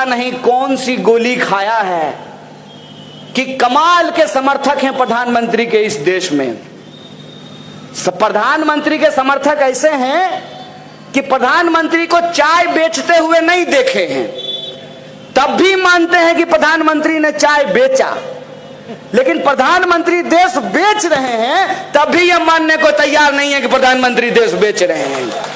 पता नहीं कौन सी गोली खाया है कि कमाल के समर्थक हैं प्रधानमंत्री के इस देश में। प्रधानमंत्री के समर्थक ऐसे हैं कि प्रधानमंत्री को चाय बेचते हुए नहीं देखे हैं, तब भी मानते हैं कि प्रधानमंत्री ने चाय बेचा। लेकिन प्रधानमंत्री देश बेच रहे हैं, तब भी यह मानने को तैयार नहीं है कि प्रधानमंत्री देश बेच रहे हैं।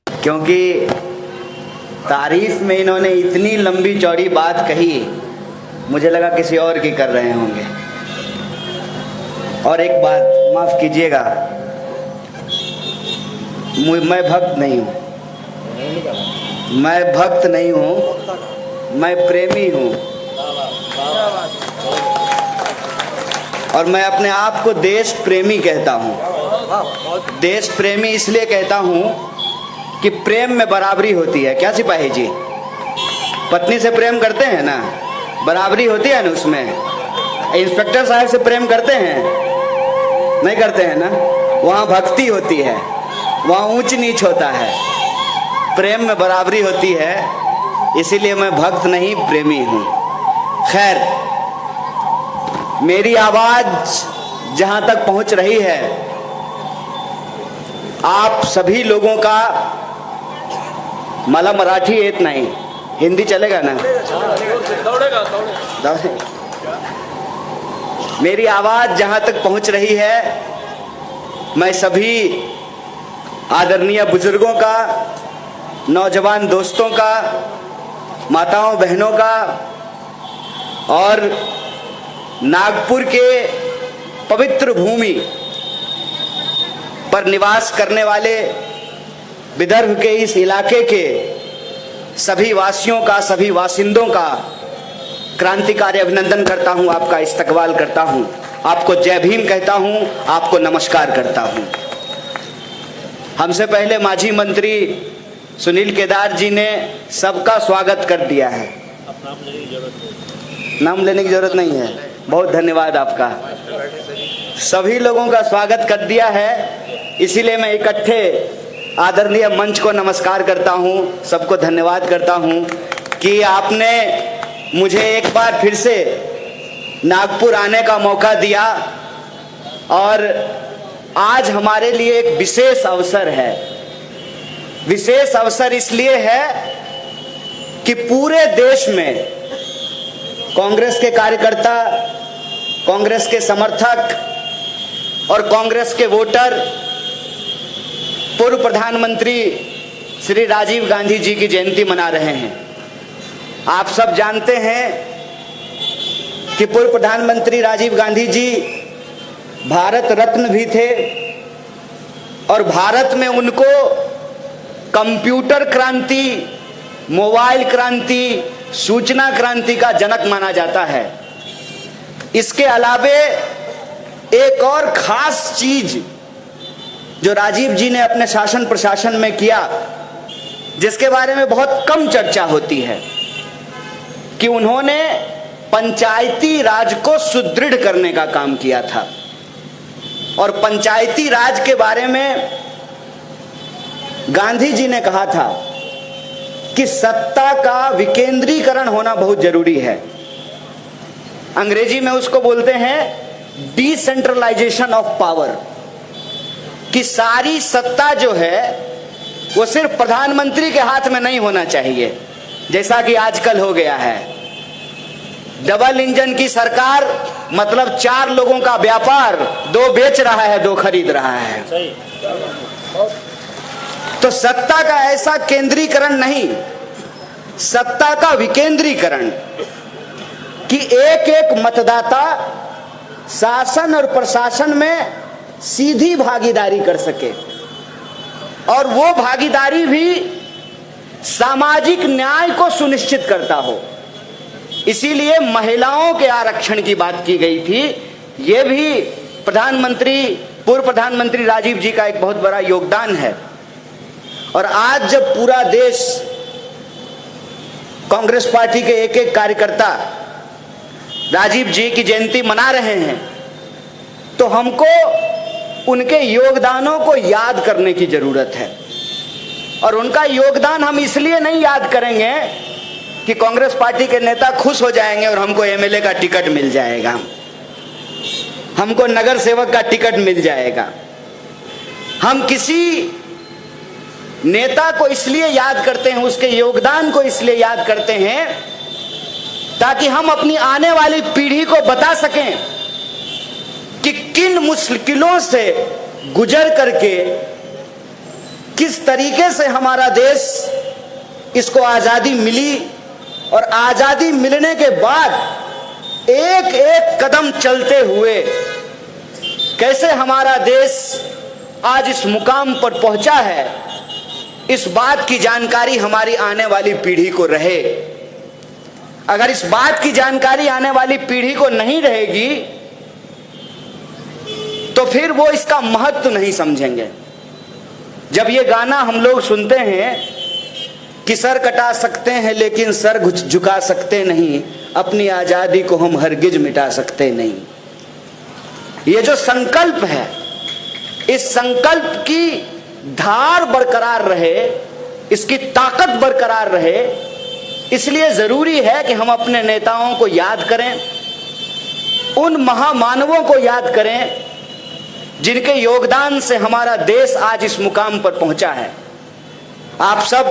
क्योंकि तारीफ में इन्होंने इतनी लंबी चौड़ी बात कही, मुझे लगा किसी और की कर रहे होंगे। और एक बात माफ कीजिएगा, मैं भक्त नहीं हूँ, मैं भक्त नहीं हूँ, मैं प्रेमी हूँ। और मैं अपने आप को देश प्रेमी कहता हूँ। देश प्रेमी इसलिए कहता हूँ कि प्रेम में बराबरी होती है। क्या सिपाही जी, पत्नी से प्रेम करते हैं ना, बराबरी होती है ना उसमें। इंस्पेक्टर साहब से प्रेम करते हैं, नहीं करते हैं ना, वहाँ भक्ति होती है, वहाँ ऊंच नीच होता है, प्रेम में बराबरी होती है। इसीलिए मैं भक्त नहीं प्रेमी हूँ। खैर, मेरी आवाज जहाँ तक पहुँच रही है, आप सभी लोगों का, मला मराठी येत नहीं, हिंदी चलेगा ना? मेरी आवाज जहां तक पहुंच रही है, मैं सभी आदरणीय बुजुर्गों का, नौजवान दोस्तों का, माताओं बहनों का और नागपुर के पवित्र भूमि पर निवास करने वाले विदर्भ के इस इलाके के सभी वासियों का, सभी वासिंदों का क्रांतिकारी अभिनंदन करता हूं, आपका इस्तकबाल करता हूं, आपको जय भीम कहता हूं, आपको नमस्कार करता हूं। हमसे पहले माजी मंत्री सुनील केदार जी ने सबका स्वागत कर दिया है। नाम लेने की जरूरत नहीं है, बहुत धन्यवाद आपका। सभी लोगों का स्वागत कर दिया है, इसीलिए मैं इकट्ठे आदरणीय मंच को नमस्कार करता हूं, सबको धन्यवाद करता हूं कि आपने मुझे एक बार फिर से नागपुर आने का मौका दिया। और आज हमारे लिए एक विशेष अवसर है। विशेष अवसर इसलिए है कि पूरे देश में कांग्रेस के कार्यकर्ता, कांग्रेस के समर्थक और कांग्रेस के वोटर पूर्व प्रधानमंत्री श्री राजीव गांधी जी की जयंती मना रहे हैं। आप सब जानते हैं कि पूर्व प्रधानमंत्री राजीव गांधी जी भारत रत्न भी थे और भारत में उनको कंप्यूटर क्रांति, मोबाइल क्रांति, सूचना क्रांति का जनक माना जाता है। इसके अलावे एक और खास चीज जो राजीव जी ने अपने शासन प्रशासन में किया, जिसके बारे में बहुत कम चर्चा होती है, कि उन्होंने पंचायती राज को सुदृढ़ करने का काम किया था। और पंचायती राज के बारे में गांधी जी ने कहा था कि सत्ता का विकेंद्रीकरण होना बहुत जरूरी है। अंग्रेजी में उसको बोलते हैं डिसेंट्रलाइजेशन ऑफ पावर, कि सारी सत्ता जो है वो सिर्फ प्रधानमंत्री के हाथ में नहीं होना चाहिए, जैसा कि आजकल हो गया है। डबल इंजन की सरकार मतलब 4 लोगों का व्यापार, 2 बेच रहा है, 2 खरीद रहा है। तो सत्ता का ऐसा केंद्रीकरण नहीं, सत्ता का विकेंद्रीकरण, कि एक एक मतदाता शासन और प्रशासन में सीधी भागीदारी कर सके, और वो भागीदारी भी सामाजिक न्याय को सुनिश्चित करता हो। इसीलिए महिलाओं के आरक्षण की बात की गई थी। ये भी पूर्व प्रधानमंत्री राजीव जी का एक बहुत बड़ा योगदान है। और आज जब पूरा देश कांग्रेस पार्टी के एक एक कार्यकर्ता राजीव जी की जयंती मना रहे हैं, तो हमको उनके योगदानों को याद करने की जरूरत है। और उनका योगदान हम इसलिए नहीं याद करेंगे कि कांग्रेस पार्टी के नेता खुश हो जाएंगे और हमको एमएलए का टिकट मिल जाएगा, हमको नगर सेवक का टिकट मिल जाएगा। हम किसी नेता को इसलिए याद करते हैं, उसके योगदान को इसलिए याद करते हैं ताकि हम अपनी आने वाली पीढ़ी को बता सकें कि किन मुश्किलों से गुजर करके किस तरीके से हमारा देश, इसको आजादी मिली और आजादी मिलने के बाद एक एक कदम चलते हुए कैसे हमारा देश आज इस मुकाम पर पहुंचा है, इस बात की जानकारी हमारी आने वाली पीढ़ी को रहे। अगर इस बात की जानकारी आने वाली पीढ़ी को नहीं रहेगी तो फिर वो इसका महत्व नहीं समझेंगे। जब ये गाना हम लोग सुनते हैं कि सर कटा सकते हैं लेकिन सर झुका सकते नहीं, अपनी आजादी को हम हरगिज मिटा सकते नहीं, ये जो संकल्प है, इस संकल्प की धार बरकरार रहे, इसकी ताकत बरकरार रहे, इसलिए जरूरी है कि हम अपने नेताओं को याद करें, उन महामानवों को याद करें जिनके योगदान से हमारा देश आज इस मुकाम पर पहुंचा है। आप सब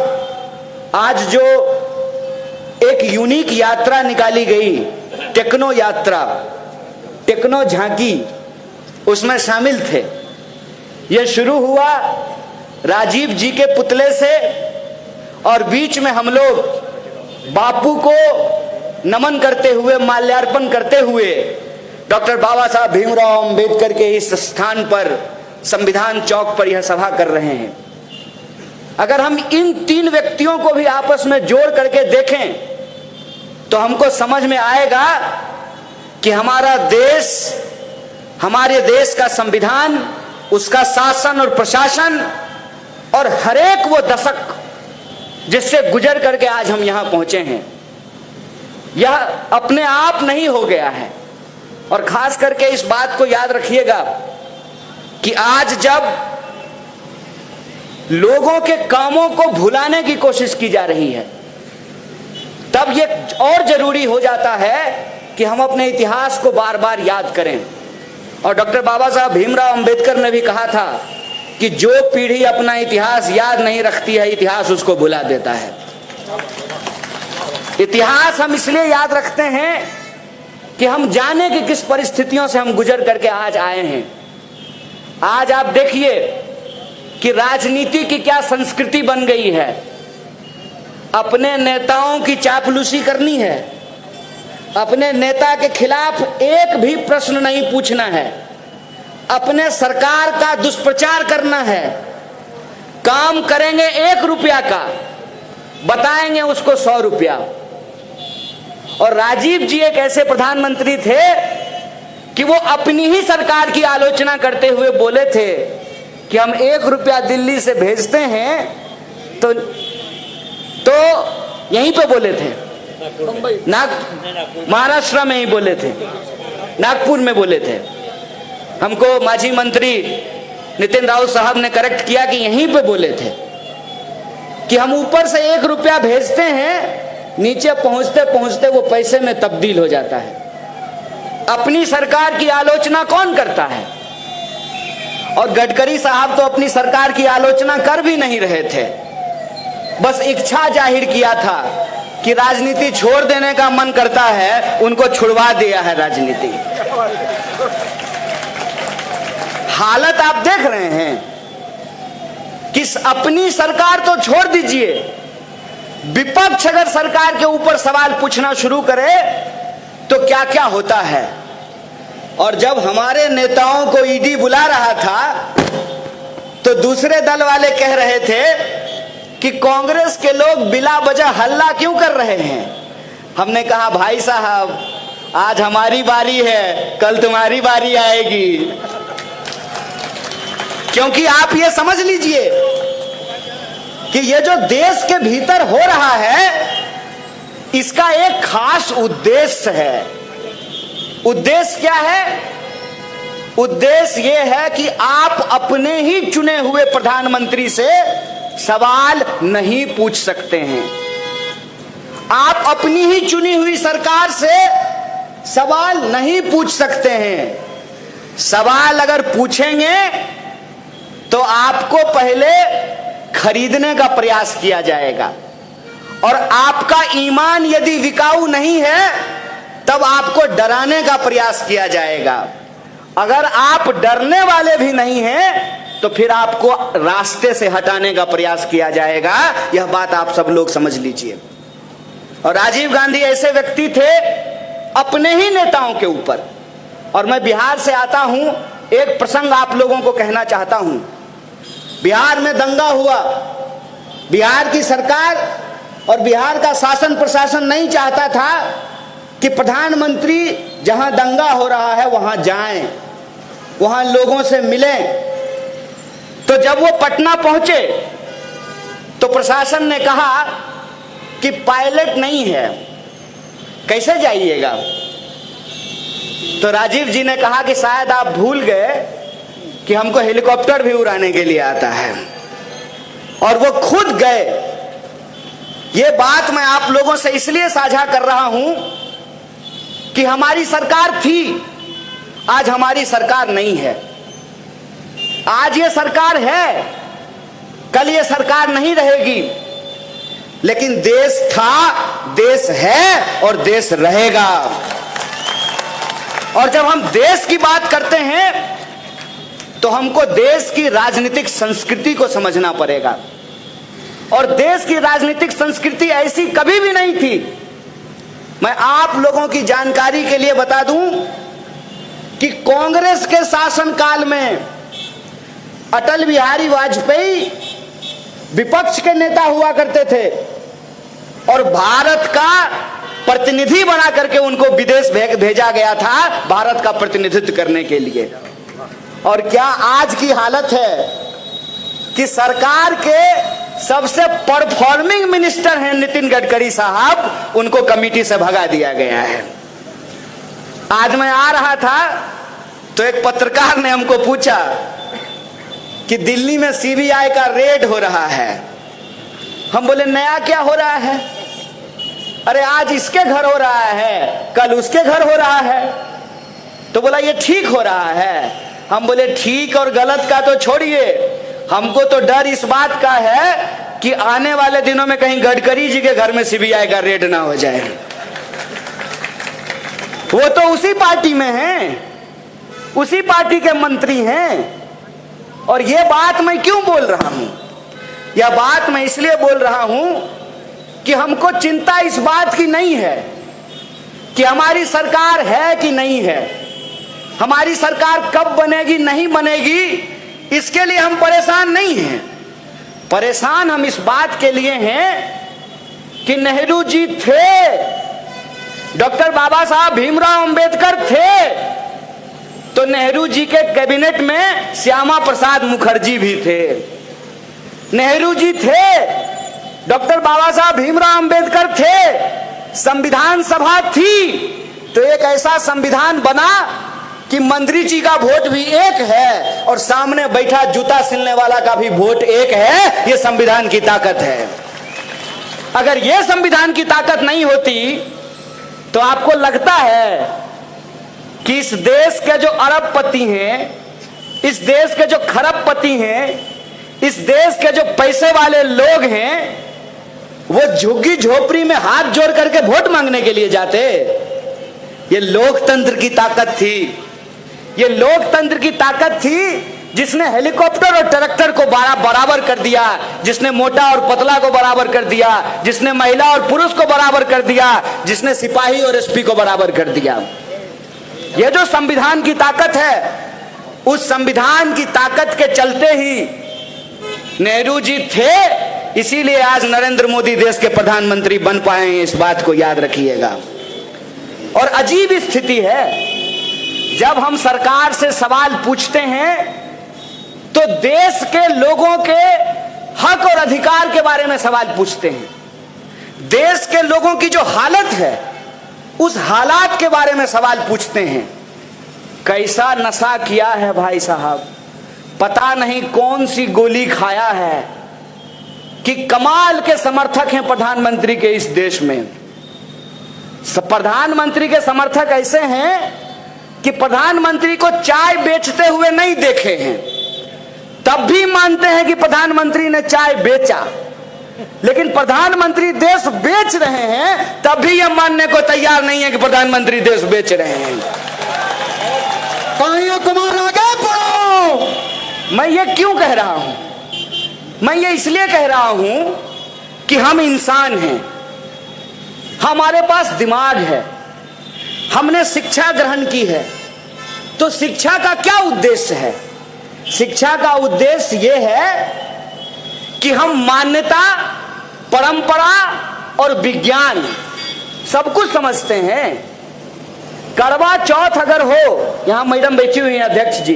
आज जो एक यूनिक यात्रा निकाली गई, टेक्नो यात्रा, टेक्नो झांकी, उसमें शामिल थे। यह शुरू हुआ राजीव जी के पुतले से और बीच में हम लोग बापू को नमन करते हुए, माल्यार्पण करते हुए डॉक्टर बाबा साहब भीमराव अंबेडकर के इस स्थान पर, संविधान चौक पर यह सभा कर रहे हैं। अगर हम इन तीन व्यक्तियों को भी आपस में जोड़ करके देखें तो हमको समझ में आएगा कि हमारा देश, हमारे देश का संविधान, उसका शासन और प्रशासन और हरेक वो दशक जिससे गुजर करके आज हम यहां पहुंचे हैं, यह अपने आप नहीं हो गया है। और खास करके इस बात को याद रखिएगा कि आज जब लोगों के कामों को भुलाने की कोशिश की जा रही है, तब यह और जरूरी हो जाता है कि हम अपने इतिहास को बार बार याद करें। और डॉक्टर बाबा साहब भीमराव अंबेडकर ने भी कहा था कि जो पीढ़ी अपना इतिहास याद नहीं रखती है, इतिहास उसको भुला देता है। इतिहास हम इसलिए याद रखते हैं कि हम जाने कि किस परिस्थितियों से हम गुजर करके आज आए हैं। आज आप देखिए कि राजनीति की क्या संस्कृति बन गई है। अपने नेताओं की चापलूसी करनी है, अपने नेता के खिलाफ एक भी प्रश्न नहीं पूछना है, अपने सरकार का दुष्प्रचार करना है। काम करेंगे 1 रुपया का, बताएंगे उसको 100 रुपया। और राजीव जी एक ऐसे प्रधानमंत्री थे कि वो अपनी ही सरकार की आलोचना करते हुए बोले थे कि हम 1 रुपया दिल्ली से भेजते हैं तो यहीं पे बोले थे, महाराष्ट्र में ही बोले थे, नागपुर में बोले थे। हमको माजी मंत्री नितिन राउत साहब ने करेक्ट किया कि यहीं पे बोले थे कि हम ऊपर से 1 रुपया भेजते हैं, नीचे पहुंचते पहुंचते वो पैसे में तब्दील हो जाता है। अपनी सरकार की आलोचना कौन करता है? और गडकरी साहब तो अपनी सरकार की आलोचना कर भी नहीं रहे थे, बस इच्छा जाहिर किया था कि राजनीति छोड़ देने का मन करता है, उनको छुड़वा दिया है राजनीति। हालत आप देख रहे हैं कि अपनी सरकार तो छोड़ दीजिए, विपक्ष अगर सरकार के ऊपर सवाल पूछना शुरू करे तो क्या क्या होता है। और जब हमारे नेताओं को ईडी बुला रहा था तो दूसरे दल वाले कह रहे थे कि कांग्रेस के लोग बिला वजह हल्ला क्यों कर रहे हैं। हमने कहा भाई साहब, आज हमारी बारी है, कल तुम्हारी बारी आएगी। क्योंकि आप ये समझ लीजिए कि ये जो देश के भीतर हो रहा है, इसका एक खास उद्देश्य है। उद्देश्य क्या है उद्देश्य ये है कि आप अपने ही चुने हुए प्रधानमंत्री से सवाल नहीं पूछ सकते हैं। आप अपनी ही चुनी हुई सरकार से सवाल नहीं पूछ सकते हैं। सवाल अगर पूछेंगे तो आपको पहले खरीदने का प्रयास किया जाएगा, और आपका ईमान यदि बिकाऊ नहीं है तब आपको डराने का प्रयास किया जाएगा। अगर आप डरने वाले भी नहीं हैं तो फिर आपको रास्ते से हटाने का प्रयास किया जाएगा। यह बात आप सब लोग समझ लीजिए। और राजीव गांधी ऐसे व्यक्ति थे अपने ही नेताओं के ऊपर। और मैं बिहार से आता हूं, एक प्रसंग आप लोगों को कहना चाहता हूं। बिहार में दंगा हुआ, बिहार की सरकार और बिहार का शासन प्रशासन नहीं चाहता था कि प्रधानमंत्री जहां दंगा हो रहा है वहां जाएं, वहां लोगों से मिलें। तो जब वो पटना पहुंचे तो प्रशासन ने कहा कि पायलट नहीं है, कैसे जाइएगा। तो राजीव जी ने कहा कि शायद आप भूल गए कि हमको हेलीकॉप्टर भी उड़ाने के लिए आता है, और वो खुद गए। ये बात मैं आप लोगों से इसलिए साझा कर रहा हूं कि हमारी सरकार थी, आज हमारी सरकार नहीं है। आज ये सरकार है, कल ये सरकार नहीं रहेगी, लेकिन देश था, देश है और देश रहेगा। और जब हम देश की बात करते हैं तो हमको देश की राजनीतिक संस्कृति को समझना पड़ेगा। और देश की राजनीतिक संस्कृति ऐसी कभी भी नहीं थी। मैं आप लोगों की जानकारी के लिए बता दूं कि कांग्रेस के शासनकाल में अटल बिहारी वाजपेयी विपक्ष के नेता हुआ करते थे, और भारत का प्रतिनिधि बना करके उनको विदेश भेजा गया था भारत का प्रतिनिधित्व करने के लिए। और क्या आज की हालत है कि सरकार के सबसे परफॉर्मिंग मिनिस्टर हैं नितिन गडकरी साहब, उनको कमेटी से भगा दिया गया है। आज मैं आ रहा था तो एक पत्रकार ने हमको पूछा कि दिल्ली में सीबीआई का रेड हो रहा है। हम बोले नया क्या हो रहा है? अरे आज इसके घर हो रहा है, कल उसके घर हो रहा है। तो बोला ये ठीक हो रहा है। हम बोले ठीक और गलत का तो छोड़िए, हमको तो डर इस बात का है कि आने वाले दिनों में कहीं गडकरी जी के घर में सीबीआई का रेड ना हो जाए। वो तो उसी पार्टी में हैं, उसी पार्टी के मंत्री हैं। और ये बात मैं क्यों बोल रहा हूं? यह बात मैं इसलिए बोल रहा हूं कि हमको चिंता इस बात की नहीं है कि हमारी सरकार है कि नहीं है, हमारी सरकार कब बनेगी नहीं बनेगी, इसके लिए हम परेशान नहीं हैं। परेशान हम इस बात के लिए हैं कि नेहरू जी थे, डॉक्टर बाबा साहब भीमराव अंबेडकर थे, तो नेहरू जी के कैबिनेट में श्यामा प्रसाद मुखर्जी भी थे। नेहरू जी थे, डॉक्टर बाबा साहब भीमराव अंबेडकर थे, संविधान सभा थी, तो एक ऐसा संविधान बना कि मंत्री जी का वोट भी एक है और सामने बैठा जूता सिलने वाला का भी वोट एक है। ये संविधान की ताकत है। अगर ये संविधान की ताकत नहीं होती तो आपको लगता है कि इस देश के जो अरबपति हैं, इस देश के जो खरबपति हैं, इस देश के जो पैसे वाले लोग हैं, वो झुग्गी झोपड़ी में हाथ जोड़ करके वोट मांगने के लिए जाते? ये लोकतंत्र की ताकत थी। ये लोकतंत्र की ताकत थी जिसने हेलीकॉप्टर और ट्रैक्टर को बराबर कर दिया, जिसने मोटा और पतला को बराबर कर दिया, जिसने महिला और पुरुष को बराबर कर दिया, जिसने सिपाही और एसपी को बराबर कर दिया। ये जो संविधान की ताकत है, उस संविधान की ताकत के चलते ही नेहरू जी थे, इसीलिए आज नरेंद्र मोदी देश के प्रधानमंत्री बन पाए हैं। इस बात को याद रखिएगा। और अजीब स्थिति है, जब हम सरकार से सवाल पूछते हैं तो देश के लोगों के हक और अधिकार के बारे में सवाल पूछते हैं। देश के लोगों की जो हालत है, उस हालात के बारे में सवाल पूछते हैं। कैसा नशा किया है भाई साहब, पता नहीं कौन सी गोली खाया है कि कमाल के समर्थक हैं प्रधानमंत्री के इस देश में। प्रधानमंत्री के समर्थक ऐसे हैं कि प्रधानमंत्री को चाय बेचते हुए नहीं देखे हैं, तब भी मानते हैं कि प्रधानमंत्री ने चाय बेचा, लेकिन प्रधानमंत्री देश बेच रहे हैं तब भी यह मानने को तैयार नहीं है कि प्रधानमंत्री देश बेच रहे हैं। कुमार आगे बढ़ो। मैं ये क्यों कह रहा हूं? मैं ये इसलिए कह रहा हूं कि हम इंसान हैं, हमारे पास दिमाग है, हमने शिक्षा ग्रहण की है। तो शिक्षा का क्या उद्देश्य है? शिक्षा का उद्देश्य यह है कि हम मान्यता, परंपरा और विज्ञान सब कुछ समझते हैं। करवा चौथ अगर हो, यहां मैडम बैठी हुई हैं अध्यक्ष जी,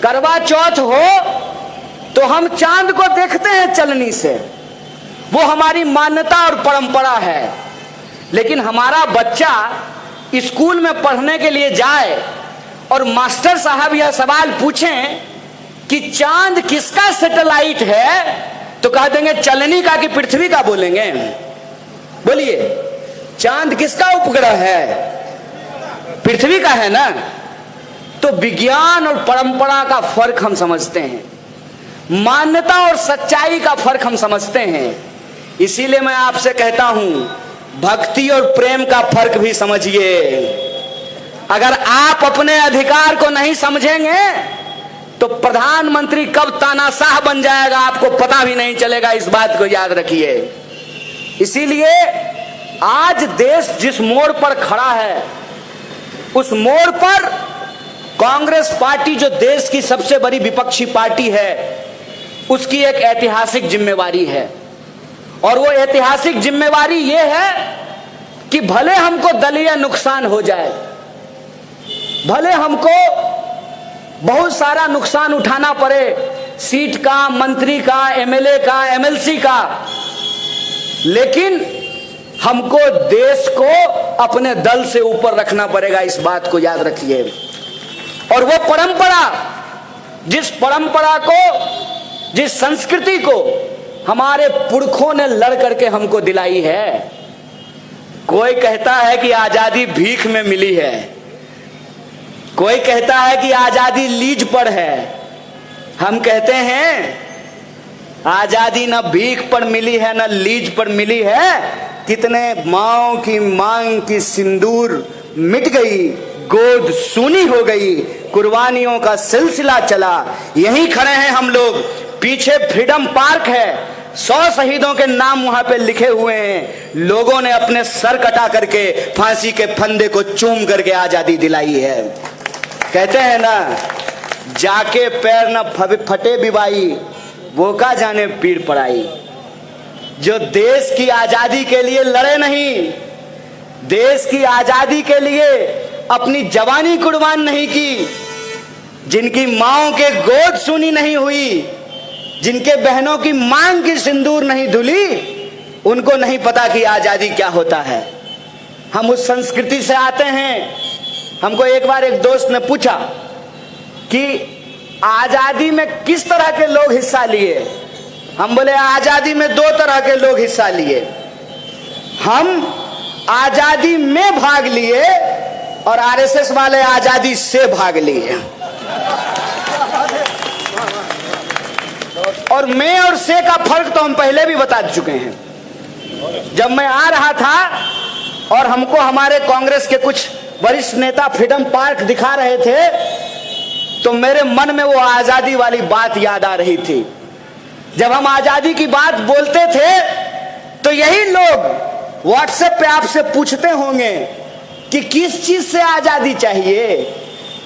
करवा चौथ हो तो हम चांद को देखते हैं चलनी से, वो हमारी मान्यता और परंपरा है। लेकिन हमारा बच्चा स्कूल में पढ़ने के लिए जाए और मास्टर साहब यह सवाल पूछें कि चांद किसका सैटेलाइट है, तो कह देंगे चलनी का कि पृथ्वी का बोलेंगे। बोलिए, चांद किसका उपग्रह है? पृथ्वी का है ना। तो विज्ञान और परंपरा का फर्क हम समझते हैं, मान्यता और सच्चाई का फर्क हम समझते हैं। इसीलिए मैं आपसे कहता हूं, भक्ति और प्रेम का फर्क भी समझिए। अगर आप अपने अधिकार को नहीं समझेंगे तो प्रधानमंत्री कब तानाशाह बन जाएगा आपको पता भी नहीं चलेगा, इस बात को याद रखिए। इसीलिए आज देश जिस मोड़ पर खड़ा है, उस मोड़ पर कांग्रेस पार्टी जो देश की सबसे बड़ी विपक्षी पार्टी है, उसकी एक ऐतिहासिक जिम्मेवारी है। और वो ऐतिहासिक जिम्मेवारी ये है कि भले हमको दलीय नुकसान हो जाए, भले हमको बहुत सारा नुकसान उठाना पड़े, सीट का, मंत्री का, एमएलए का, एमएलसी का, लेकिन हमको देश को अपने दल से ऊपर रखना पड़ेगा, इस बात को याद रखिए। और वो परंपरा, जिस परंपरा को, जिस संस्कृति को हमारे पुरखों ने लड़ करके हमको दिलाई है। कोई कहता है कि आजादी भीख में मिली है, कोई कहता है कि आजादी लीज पर है। हम कहते हैं आजादी न भीख पर मिली है न लीज पर मिली है। कितने माओ की मांग की सिंदूर मिट गई, गोद सूनी हो गई, कुर्बानियों का सिलसिला चला। यहीं खड़े हैं हम लोग, पीछे फ्रीडम पार्क है, 100 शहीदों के नाम वहां पे लिखे हुए हैं। लोगों ने अपने सर कटा करके फांसी के फंदे को चूम करके आजादी दिलाई है। कहते हैं ना, जाके पैर न फटे बिवाई, वो का जाने पीर पड़ाई। जो देश की आजादी के लिए लड़े नहीं, देश की आजादी के लिए अपनी जवानी कुर्बान नहीं की, जिनकी माओं के गोद सुनी नहीं हुई, जिनके बहनों की मांग की सिंदूर नहीं धुली, उनको नहीं पता कि आजादी क्या होता है। हम उस संस्कृति से आते हैं। हमको एक बार एक दोस्त ने पूछा कि आजादी में किस तरह के लोग हिस्सा लिए। हम बोले आजादी में 2 तरह के लोग हिस्सा लिए। हम आजादी में भाग लिए और आरएसएस वाले आजादी से भाग लिए। और मैं और से का फर्क तो हम पहले भी बता चुके हैं। जब मैं आ रहा था और हमको हमारे कांग्रेस के कुछ वरिष्ठ नेता फ्रीडम पार्क दिखा रहे थे, तो मेरे मन में वो आजादी वाली बात याद आ रही थी। जब हम आजादी की बात बोलते थे तो यही लोग व्हाट्सएप पे आपसे पूछते होंगे कि किस चीज से आजादी चाहिए,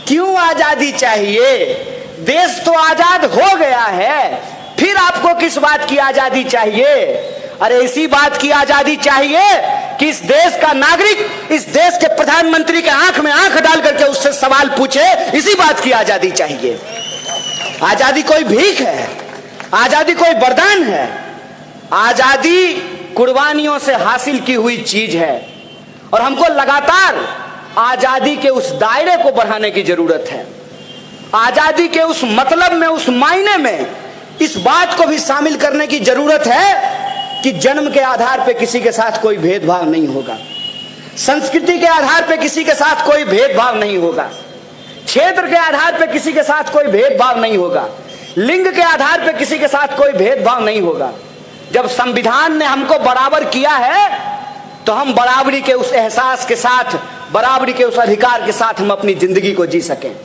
क्यों आजादी चाहिए, देश तो आजाद हो गया है, फिर आपको किस बात की आजादी चाहिए। अरे इसी बात की आजादी चाहिए कि इस देश का नागरिक, इस देश के प्रधानमंत्री के आंख में आंख डाल करके उससे सवाल पूछे, इसी बात की आजादी चाहिए। आजादी कोई भीख है, आजादी कोई वरदान है। आजादी कुर्बानियों से हासिल की हुई चीज है। और हमको लगातार आजादी के उस दायरे को बढ़ाने की जरूरत है। आजादी के उस मतलब में, उस मायने में इस बात को भी शामिल करने की जरूरत है कि जन्म के आधार पर किसी के साथ कोई भेदभाव नहीं होगा, संस्कृति के आधार पर किसी के साथ कोई भेदभाव नहीं होगा, क्षेत्र के आधार पर किसी के साथ कोई भेदभाव नहीं होगा, लिंग के आधार पर किसी के साथ कोई भेदभाव नहीं होगा। जब संविधान ने हमको बराबर किया है तो हम बराबरी के उस एहसास के साथ, बराबरी के उस अधिकार के साथ हम अपनी जिंदगी को जी सकें।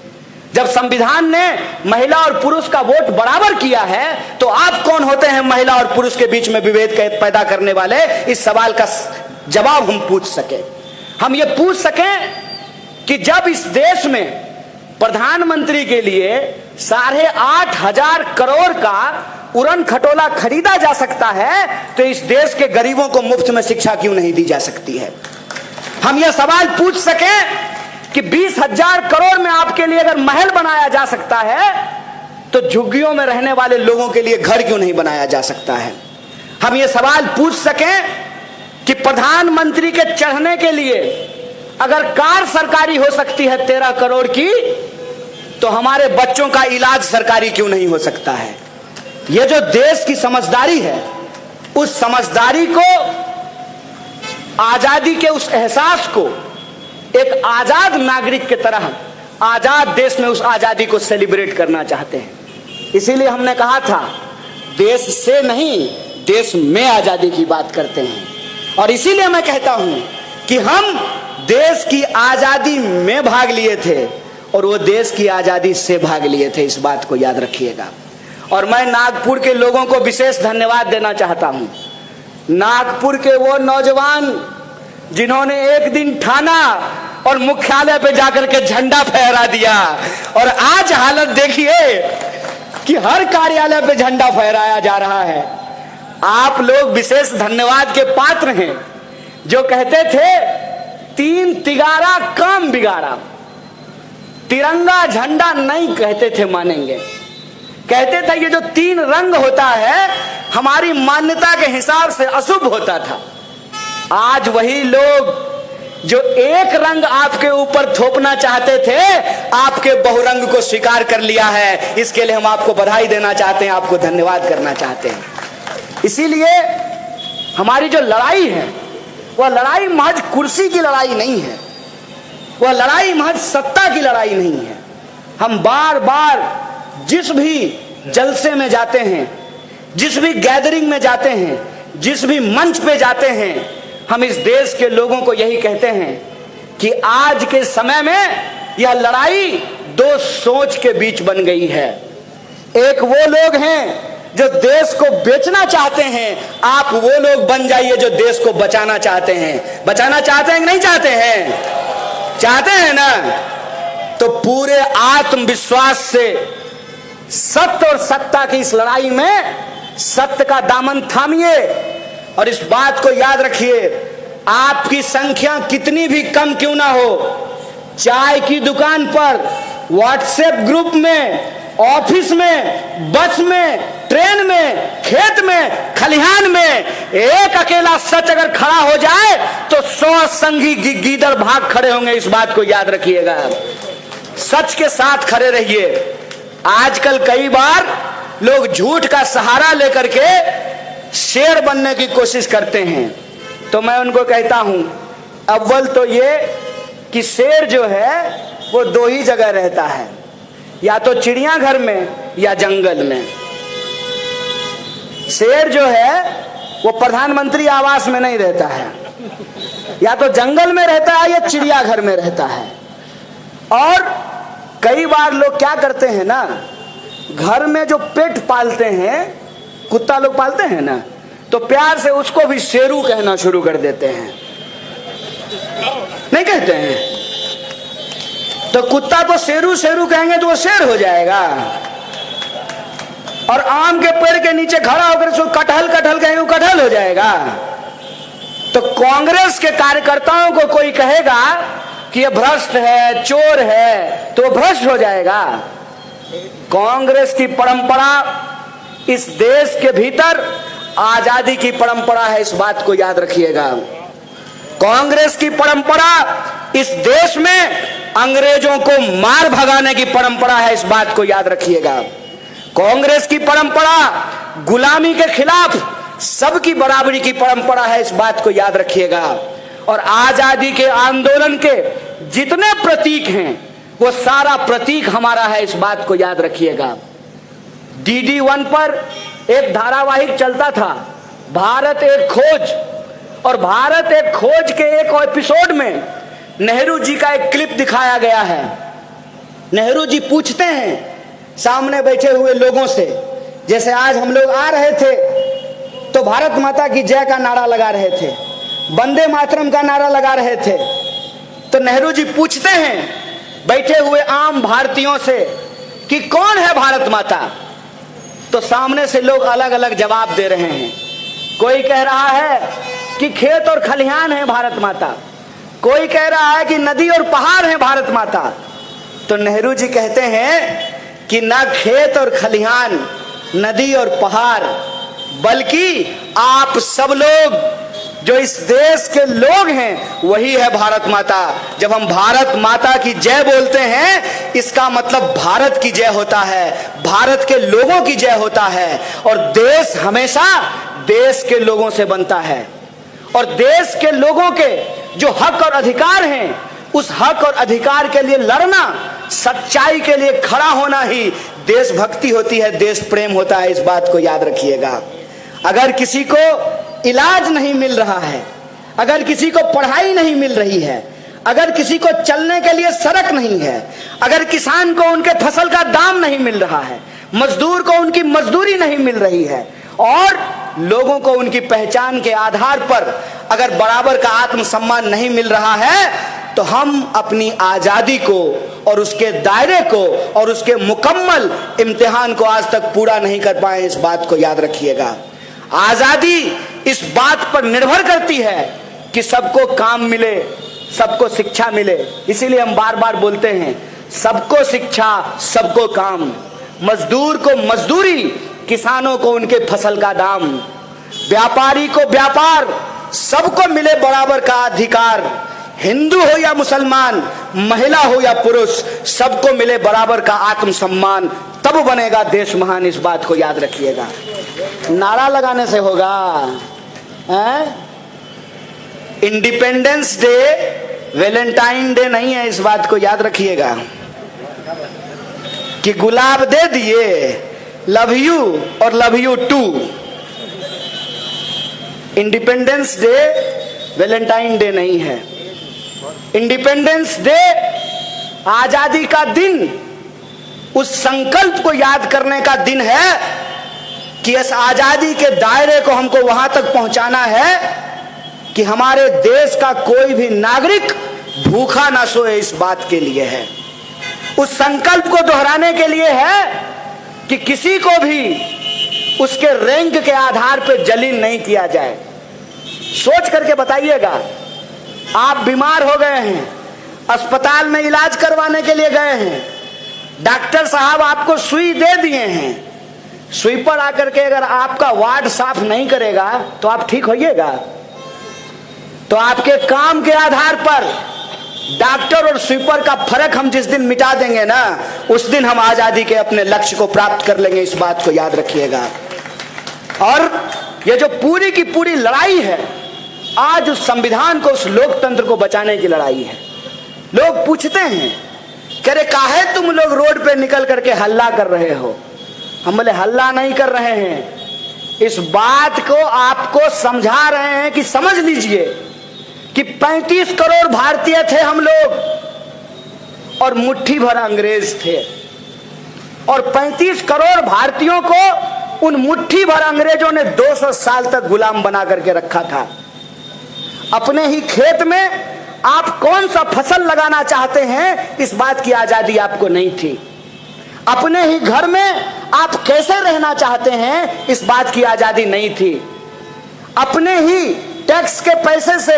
जब संविधान ने महिला और पुरुष का वोट बराबर किया है तो आप कौन होते हैं महिला और पुरुष के बीच में विभेद पैदा करने वाले? इस सवाल का जवाब हम पूछ सके। हम ये पूछ सकें कि जब इस देश में प्रधानमंत्री के लिए 8,500 करोड़ का उड़न खटोला खरीदा जा सकता है तो इस देश के गरीबों को मुफ्त में शिक्षा क्यों नहीं दी जा सकती है? हम यह सवाल पूछ सकें कि 20,000 करोड़ में आपके लिए अगर महल बनाया जा सकता है तो झुग्गियों में रहने वाले लोगों के लिए घर क्यों नहीं बनाया जा सकता है? हम यह सवाल पूछ सकें कि प्रधानमंत्री के चढ़ने के लिए अगर कार सरकारी हो सकती है 13 करोड़ की, तो हमारे बच्चों का इलाज सरकारी क्यों नहीं हो सकता है? ये जो देश की समझदारी है, उस समझदारी को, आजादी के उस एहसास को एक आजाद नागरिक की तरह आजाद देश में उस आजादी को सेलिब्रेट करना चाहते हैं। इसीलिए हमने कहा था देश से नहीं, देश में आजादी की बात करते हैं। और इसीलिए मैं कहता हूं कि हम देश की आजादी में भाग लिए थे और वो देश की आजादी से भाग लिए थे, इस बात को याद रखिएगा। और मैं नागपुर के लोगों को विशेष धन्यवाद देना चाहता हूं। नागपुर के वो नौजवान जिन्होंने एक दिन ठाना और मुख्यालय पे जाकर के झंडा फहरा दिया, और आज हालत देखिए कि हर कार्यालय पे झंडा फहराया जा रहा है। आप लोग विशेष धन्यवाद के पात्र हैं जो कहते थे 3 तिगारा काम बिगाड़ा, तिरंगा झंडा नहीं कहते थे मानेंगे, कहते थे ये जो 3 रंग होता है हमारी मान्यता के हिसाब से अशुभ होता था। आज वही लोग जो एक रंग आपके ऊपर थोपना चाहते थे, आपके बहुरंग को स्वीकार कर लिया है। इसके लिए हम आपको बधाई देना चाहते हैं, आपको धन्यवाद करना चाहते हैं। इसीलिए हमारी जो लड़ाई है वह लड़ाई महज कुर्सी की लड़ाई नहीं है, वह लड़ाई महज सत्ता की लड़ाई नहीं है। हम बार बार जिस भी जलसे में जाते हैं, जिस भी गैदरिंग में जाते हैं, जिस भी मंच पे जाते हैं, हम इस देश के लोगों को यही कहते हैं कि आज के समय में यह लड़ाई 2 सोच के बीच बन गई है। एक वो लोग हैं जो देश को बेचना चाहते हैं, आप वो लोग बन जाइए जो देश को बचाना चाहते हैं। बचाना चाहते हैं कि नहीं चाहते हैं? चाहते हैं ना? तो पूरे आत्मविश्वास से सत्य और सत्ता की इस लड़ाई में सत्य का दामन थामिए और इस बात को याद रखिए, आपकी संख्या कितनी भी कम क्यों ना हो, चाय की दुकान पर, व्हाट्सएप ग्रुप में, ऑफिस में, बस में, ट्रेन में, खेत में, खलिहान में एक अकेला सच अगर खड़ा हो जाए तो 100 संगी गीदड़ भाग खड़े होंगे। इस बात को याद रखिएगा, सच के साथ खड़े रहिए। आजकल कई बार लोग झूठ का सहारा लेकर के शेर बनने की कोशिश करते हैं, तो मैं उनको कहता हूं, अव्वल तो ये कि शेर जो है वो 2 ही जगह रहता है, या तो चिड़ियाघर में या जंगल में। शेर जो है वो प्रधानमंत्री आवास में नहीं रहता है, या तो जंगल में रहता है या चिड़ियाघर में रहता है। और कई बार लोग क्या करते हैं ना, घर में जो पेट पालते हैं, कुत्ता लोग पालते हैं ना, तो प्यार से उसको भी शेरू कहना शुरू कर देते हैं, नहीं कहते हैं? तो कुत्ता को शेरू शेरू कहेंगे तो वो शेर हो जाएगा, और आम के पेड़ के नीचे खड़ा होकर उसको कटहल कटहल कहेंगे, कटहल हो जाएगा। तो कांग्रेस के कार्यकर्ताओं को कोई कहेगा कि ये भ्रष्ट है, चोर है, तो भ्रष्ट हो जाएगा। कांग्रेस की परंपरा इस देश के भीतर आजादी की परंपरा है, इस बात को याद रखिएगा। कांग्रेस की परंपरा इस देश में अंग्रेजों को मार भगाने की परंपरा है, इस बात को याद रखिएगा। कांग्रेस की परंपरा गुलामी के खिलाफ सबकी बराबरी की परंपरा है, इस बात को याद रखिएगा। और आजादी के आंदोलन के जितने प्रतीक हैं वो सारा प्रतीक हमारा है, इस बात को याद रखिएगा। DD1 पर एक धारावाहिक चलता था, भारत एक खोज, और भारत एक खोज के एक एपिसोड में नेहरू जी का एक क्लिप दिखाया गया है। नेहरू जी पूछते हैं सामने बैठे हुए लोगों से, जैसे आज हम लोग आ रहे थे तो भारत माता की जय का नारा लगा रहे थे, वंदे मातरम का नारा लगा रहे थे, तो नेहरू जी पूछते हैं बैठे हुए आम भारतीयों से कि कौन है भारत माता। तो सामने से लोग अलग अलग जवाब दे रहे हैं। कोई कह रहा है कि खेत और खलिहान है भारत माता, कोई कह रहा है कि नदी और पहाड़ है भारत माता। तो नेहरू जी कहते हैं कि ना खेत और खलिहान, नदी और पहाड़, बल्कि आप सब लोग जो इस देश के लोग हैं वही है भारत माता। जब हम भारत माता की जय बोलते हैं इसका मतलब भारत की जय होता है, भारत के लोगों की जय होता है। और देश हमेशा देश के लोगों से बनता है, और देश के लोगों के जो हक और अधिकार हैं उस हक और अधिकार के लिए लड़ना, सच्चाई के लिए खड़ा होना ही देशभक्ति होती है, देश प्रेम होता है, इस बात को याद रखिएगा। अगर किसी को इलाज नहीं मिल रहा है, अगर किसी को पढ़ाई नहीं मिल रही है, अगर किसी को चलने के लिए सड़क नहीं है, अगर किसान को उनके फसल का दाम नहीं मिल रहा है, मजदूर को उनकी मजदूरी नहीं मिल रही है, और लोगों को उनकी पहचान के आधार पर अगर बराबर का आत्मसम्मान नहीं मिल रहा है, तो हम अपनी आजादी को और उसके दायरे को और उसके मुकम्मल इम्तिहान को आज तक पूरा नहीं कर पाए, इस बात को याद रखिएगा। आजादी इस बात पर निर्भर करती है कि सबको काम मिले, सबको शिक्षा मिले। इसीलिए हम बार बार बोलते हैं सबको शिक्षा, सबको काम, मजदूर को मजदूरी, किसानों को उनके फसल का दाम, व्यापारी को व्यापार, सबको मिले बराबर का अधिकार। हिंदू हो या मुसलमान, महिला हो या पुरुष, सबको मिले बराबर का आत्मसम्मान, तब बनेगा देश महान, इस बात को याद रखिएगा। नारा लगाने से होगा? इंडिपेंडेंस डे वैलेंटाइन डे नहीं है, इस बात को याद रखिएगा। कि गुलाब दे दिए, लव यू और love you too. Independence Day Valentine day नहीं है। इंडिपेंडेंस डे आजादी का दिन, उस संकल्प को याद करने का दिन है कि इस आजादी के दायरे को हमको वहां तक पहुंचाना है कि हमारे देश का कोई भी नागरिक भूखा ना सोए, इस बात के लिए है। उस संकल्प को दोहराने के लिए है कि किसी को भी उसके रैंक के आधार पर जलील नहीं किया जाए। सोच करके बताइएगा, आप बीमार हो गए हैं, अस्पताल में इलाज करवाने के लिए गए हैं, डॉक्टर साहब आपको सुई दे दिए हैं, सुई पर आकर के अगर आपका वार्ड साफ नहीं करेगा तो आप ठीक होइएगा? तो आपके काम के आधार पर डॉक्टर और स्वीपर का फर्क हम जिस दिन मिटा देंगे ना, उस दिन हम आजादी के अपने लक्ष्य को प्राप्त कर लेंगे, इस बात को याद रखिएगा। और ये जो पूरी की पूरी लड़ाई है, आज उस संविधान को, उस लोकतंत्र को बचाने की लड़ाई है। लोग पूछते हैं कह रहे काहे तुम लोग रोड पे निकल करके हल्ला कर रहे हो? हम बोले हल्ला नहीं कर रहे हैं, इस बात को आपको समझा रहे हैं कि समझ लीजिए कि 35 करोड़ भारतीय थे हम लोग और मुट्ठी भर अंग्रेज थे, और 35 करोड़ भारतीयों को उन मुट्ठी भर अंग्रेजों ने 200 साल तक गुलाम बना करके रखा था। अपने ही खेत में आप कौन सा फसल लगाना चाहते हैं, इस बात की आजादी आपको नहीं थी। अपने ही घर में आप कैसे रहना चाहते हैं, इस बात की आजादी नहीं थी। अपने ही टैक्स के पैसे से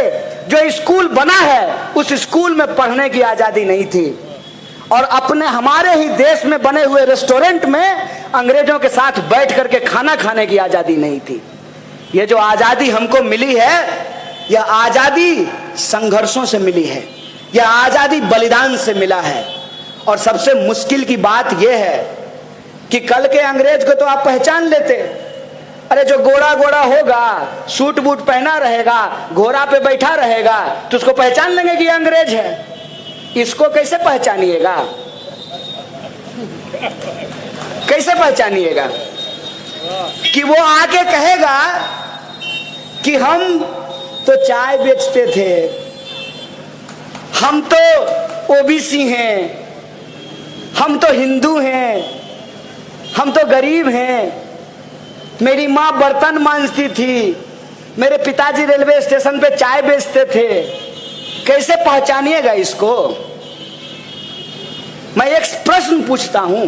जो स्कूल बना है, उस स्कूल में पढ़ने की आजादी नहीं थी। और अपने हमारे ही देश में बने हुए रेस्टोरेंट में अंग्रेजों के साथ बैठ करके खाना खाने की आजादी नहीं थी। ये जो आजादी हमको मिली है, यह आजादी संघर्षों से मिली है, यह आजादी बलिदान से मिला है। और सबसे मुश्किल की बात यह है कि कल के अंग्रेज को तो आप पहचान लेते, अरे जो गोरा गोरा होगा, सूट बूट पहना रहेगा, घोड़ा पे बैठा रहेगा, तो उसको पहचान लेंगे कि ये अंग्रेज है। इसको कैसे पहचानिएगा? कैसे पहचानिएगा कि वो आके कहेगा कि हम तो चाय बेचते थे, हम तो ओबीसी हैं, हम तो हिंदू हैं, हम तो गरीब हैं, मेरी माँ बर्तन मांजती थी, मेरे पिताजी रेलवे स्टेशन पे चाय बेचते थे। कैसे पहचानिएगा इसको? मैं एक प्रश्न पूछता हूं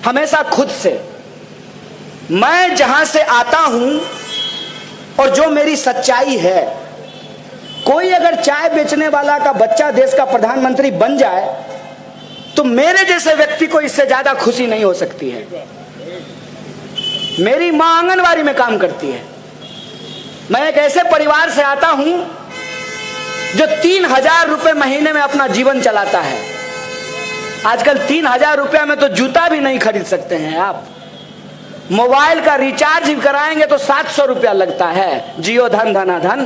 हमेशा खुद से, मैं जहां से आता हूं और जो मेरी सच्चाई है, कोई अगर चाय बेचने वाला का बच्चा देश का प्रधानमंत्री बन जाए तो मेरे जैसे व्यक्ति को इससे ज्यादा खुशी नहीं हो सकती है। मेरी मां आंगनवाड़ी में काम करती है, मैं एक ऐसे परिवार से आता हूं जो 3000 रुपए महीने में अपना जीवन चलाता है। आजकल 3000 रुपया में तो जूता भी नहीं खरीद सकते हैं आप। मोबाइल का रिचार्ज भी कराएंगे तो 700 रुपया लगता है, जियो धन धना धन।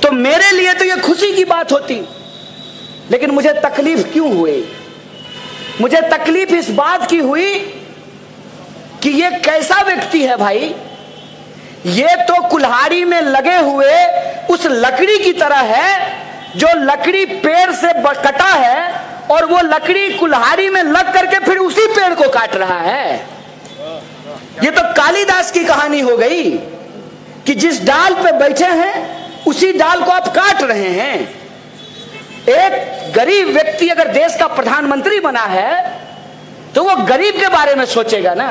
तो मेरे लिए तो ये खुशी की बात होती, लेकिन मुझे तकलीफ क्यों हुई? मुझे तकलीफ इस बात की हुई कि ये कैसा व्यक्ति है भाई, ये तो कुल्हाड़ी में लगे हुए उस लकड़ी की तरह है जो लकड़ी पेड़ से कटा है और वो लकड़ी कुल्हाड़ी में लग करके फिर उसी पेड़ को काट रहा है। ये तो कालिदास की कहानी हो गई कि जिस डाल पे बैठे हैं उसी डाल को आप काट रहे हैं। एक गरीब व्यक्ति अगर देश का प्रधानमंत्री बना है तो वो गरीब के बारे में सोचेगा ना,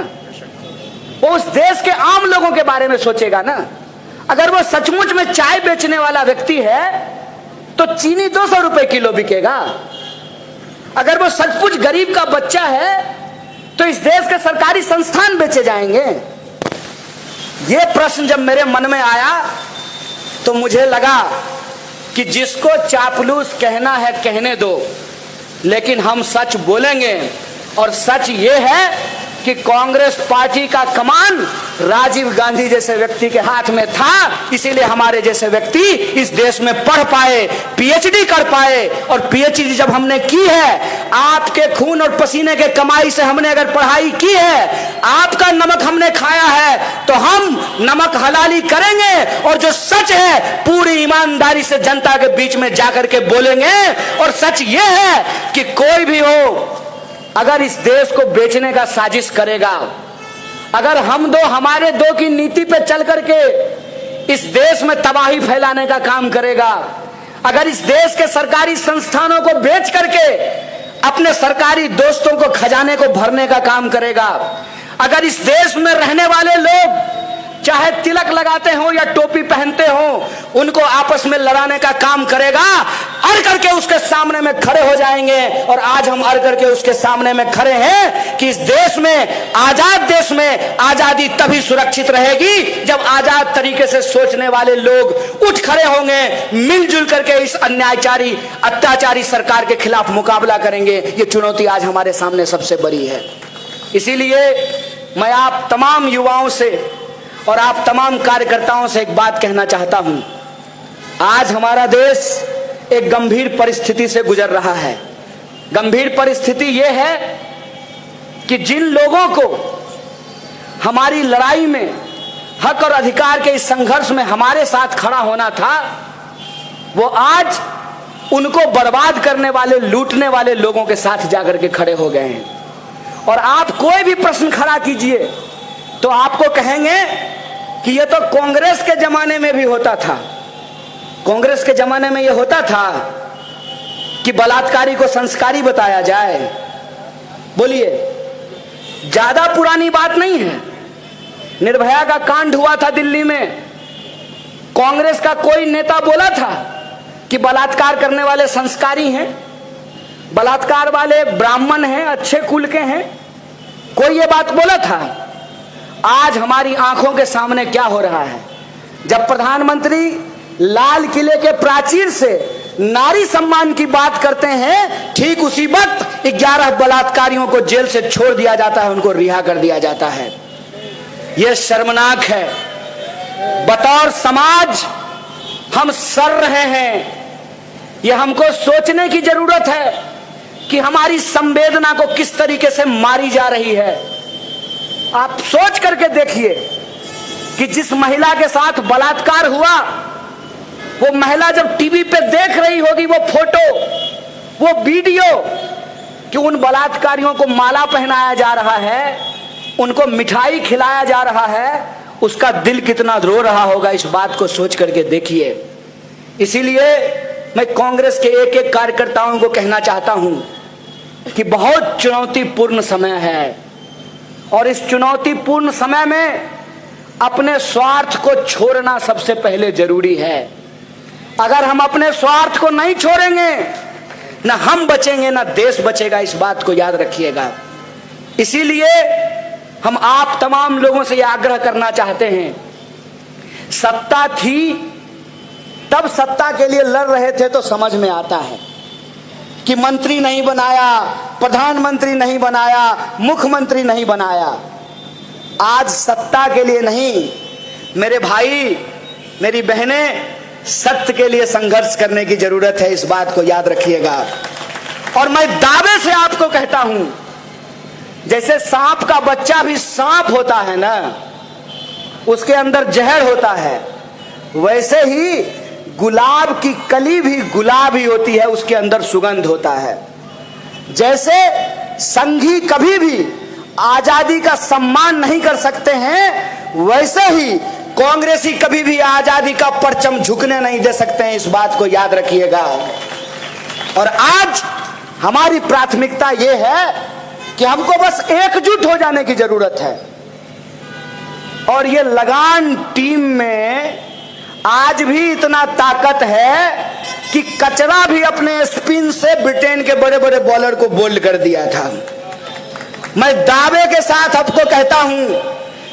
वो उस देश के आम लोगों के बारे में सोचेगा ना। अगर वो सचमुच में चाय बेचने वाला व्यक्ति है तो चीनी 200 रुपए किलो बिकेगा। अगर वो सचमुच गरीब का बच्चा है तो इस देश के सरकारी संस्थान बेचे जाएंगे। ये प्रश्न जब मेरे मन में आया तो मुझे लगा कि जिसको चापलूस कहना है कहने दो, लेकिन हम सच बोलेंगे। और सच ये है कि कांग्रेस पार्टी का कमान राजीव गांधी जैसे व्यक्ति के हाथ में था, इसीलिए हमारे जैसे व्यक्ति इस देश में पढ़ पाए, पीएचडी कर पाए। और पीएचडी जब हमने की है, आपके खून और पसीने के कमाई से हमने अगर पढ़ाई की है, आपका नमक हमने खाया है, तो हम नमक हलाली करेंगे और जो सच है पूरी ईमानदारी से जनता के बीच में जाकर के बोलेंगे। और सच ये है कि कोई भी हो अगर इस देश को बेचने का साजिश करेगा, अगर हम दो हमारे दो की नीति पे चल करके इस देश में तबाही फैलाने का काम करेगा, अगर इस देश के सरकारी संस्थानों को बेच करके अपने सरकारी दोस्तों को खजाने को भरने का काम करेगा, अगर इस देश में रहने वाले लोग चाहे तिलक लगाते हो या टोपी पहनते हो उनको आपस में लड़ाने का काम करेगा, अड़ करके उसके सामने में खड़े हो जाएंगे। और आज हम अड़ करके उसके सामने में खड़े हैं कि इस देश में, आजाद देश में आजादी तभी सुरक्षित रहेगी जब आजाद तरीके से सोचने वाले लोग उठ खड़े होंगे, मिलजुल करके इस अन्यायकारी अत्याचारी सरकार के खिलाफ मुकाबला करेंगे। ये चुनौती आज हमारे सामने सबसे बड़ी है। इसीलिए मैं आप तमाम युवाओं से और आप तमाम कार्यकर्ताओं से एक बात कहना चाहता हूं। आज हमारा देश एक गंभीर परिस्थिति से गुजर रहा है। गंभीर परिस्थिति यह है कि जिन लोगों को हमारी लड़ाई में, हक और अधिकार के इस संघर्ष में हमारे साथ खड़ा होना था, वो आज उनको बर्बाद करने वाले, लूटने वाले लोगों के साथ जाकर के खड़े हो गए हैं। और आप कोई भी प्रश्न खड़ा कीजिए तो आपको कहेंगे कि ये तो कांग्रेस के जमाने में भी होता था। कांग्रेस के जमाने में ये होता था कि बलात्कारी को संस्कारी बताया जाए। बोलिए, ज्यादा पुरानी बात नहीं है। निर्भया का कांड हुआ था दिल्ली में, कांग्रेस का कोई नेता बोला था कि बलात्कार करने वाले संस्कारी हैं, बलात्कार वाले ब्राह्मण हैं, अच्छे कुल के हैं? कोई ये बात बोला था? आज हमारी आंखों के सामने क्या हो रहा है? जब प्रधानमंत्री लाल किले के प्राचीर से नारी सम्मान की बात करते हैं, ठीक उसी वक्त 11 बलात्कारियों को जेल से छोड़ दिया जाता है, उनको रिहा कर दिया जाता है। यह शर्मनाक है। बतौर समाज हम सड़ रहे हैं। यह हमको सोचने की जरूरत है कि हमारी संवेदना को किस तरीके से मारी जा रही है। आप सोच करके देखिए कि जिस महिला के साथ बलात्कार हुआ, वो महिला जब टीवी पे देख रही होगी वो फोटो, वो वीडियो कि उन बलात्कारियों को माला पहनाया जा रहा है, उनको मिठाई खिलाया जा रहा है, उसका दिल कितना रो रहा होगा, इस बात को सोच करके देखिए। इसीलिए मैं कांग्रेस के एक एक कार्यकर्ताओं को कहना चाहता हूं कि बहुत चुनौतीपूर्ण समय है और इस चुनौतीपूर्ण समय में अपने स्वार्थ को छोड़ना सबसे पहले जरूरी है। अगर हम अपने स्वार्थ को नहीं छोड़ेंगे, ना हम बचेंगे ना देश बचेगा, इस बात को याद रखिएगा। इसीलिए हम आप तमाम लोगों से यह आग्रह करना चाहते हैं, सत्ता थी तब सत्ता के लिए लड़ रहे थे तो समझ में आता है कि मंत्री नहीं बनाया, प्रधानमंत्री नहीं बनाया, मुख्यमंत्री नहीं बनाया। आज सत्ता के लिए नहीं, मेरे भाई मेरी बहनें, सत्य के लिए संघर्ष करने की जरूरत है, इस बात को याद रखिएगा। और मैं दावे से आपको कहता हूं, जैसे सांप का बच्चा भी सांप होता है ना, उसके अंदर जहर होता है, वैसे ही गुलाब की कली भी गुलाब ही होती है, उसके अंदर सुगंध होता है। जैसे संघी कभी भी आजादी का सम्मान नहीं कर सकते हैं, वैसे ही कांग्रेसी कभी भी आजादी का परचम झुकने नहीं दे सकते हैं, इस बात को याद रखिएगा। और आज हमारी प्राथमिकता यह है कि हमको बस एकजुट हो जाने की जरूरत है। और ये लगान टीम में आज भी इतना ताकत है कि कचरा भी अपने स्पिन से ब्रिटेन के बड़े बड़े बॉलर को बोल्ड कर दिया था। मैं दावे के साथ आपको कहता हूं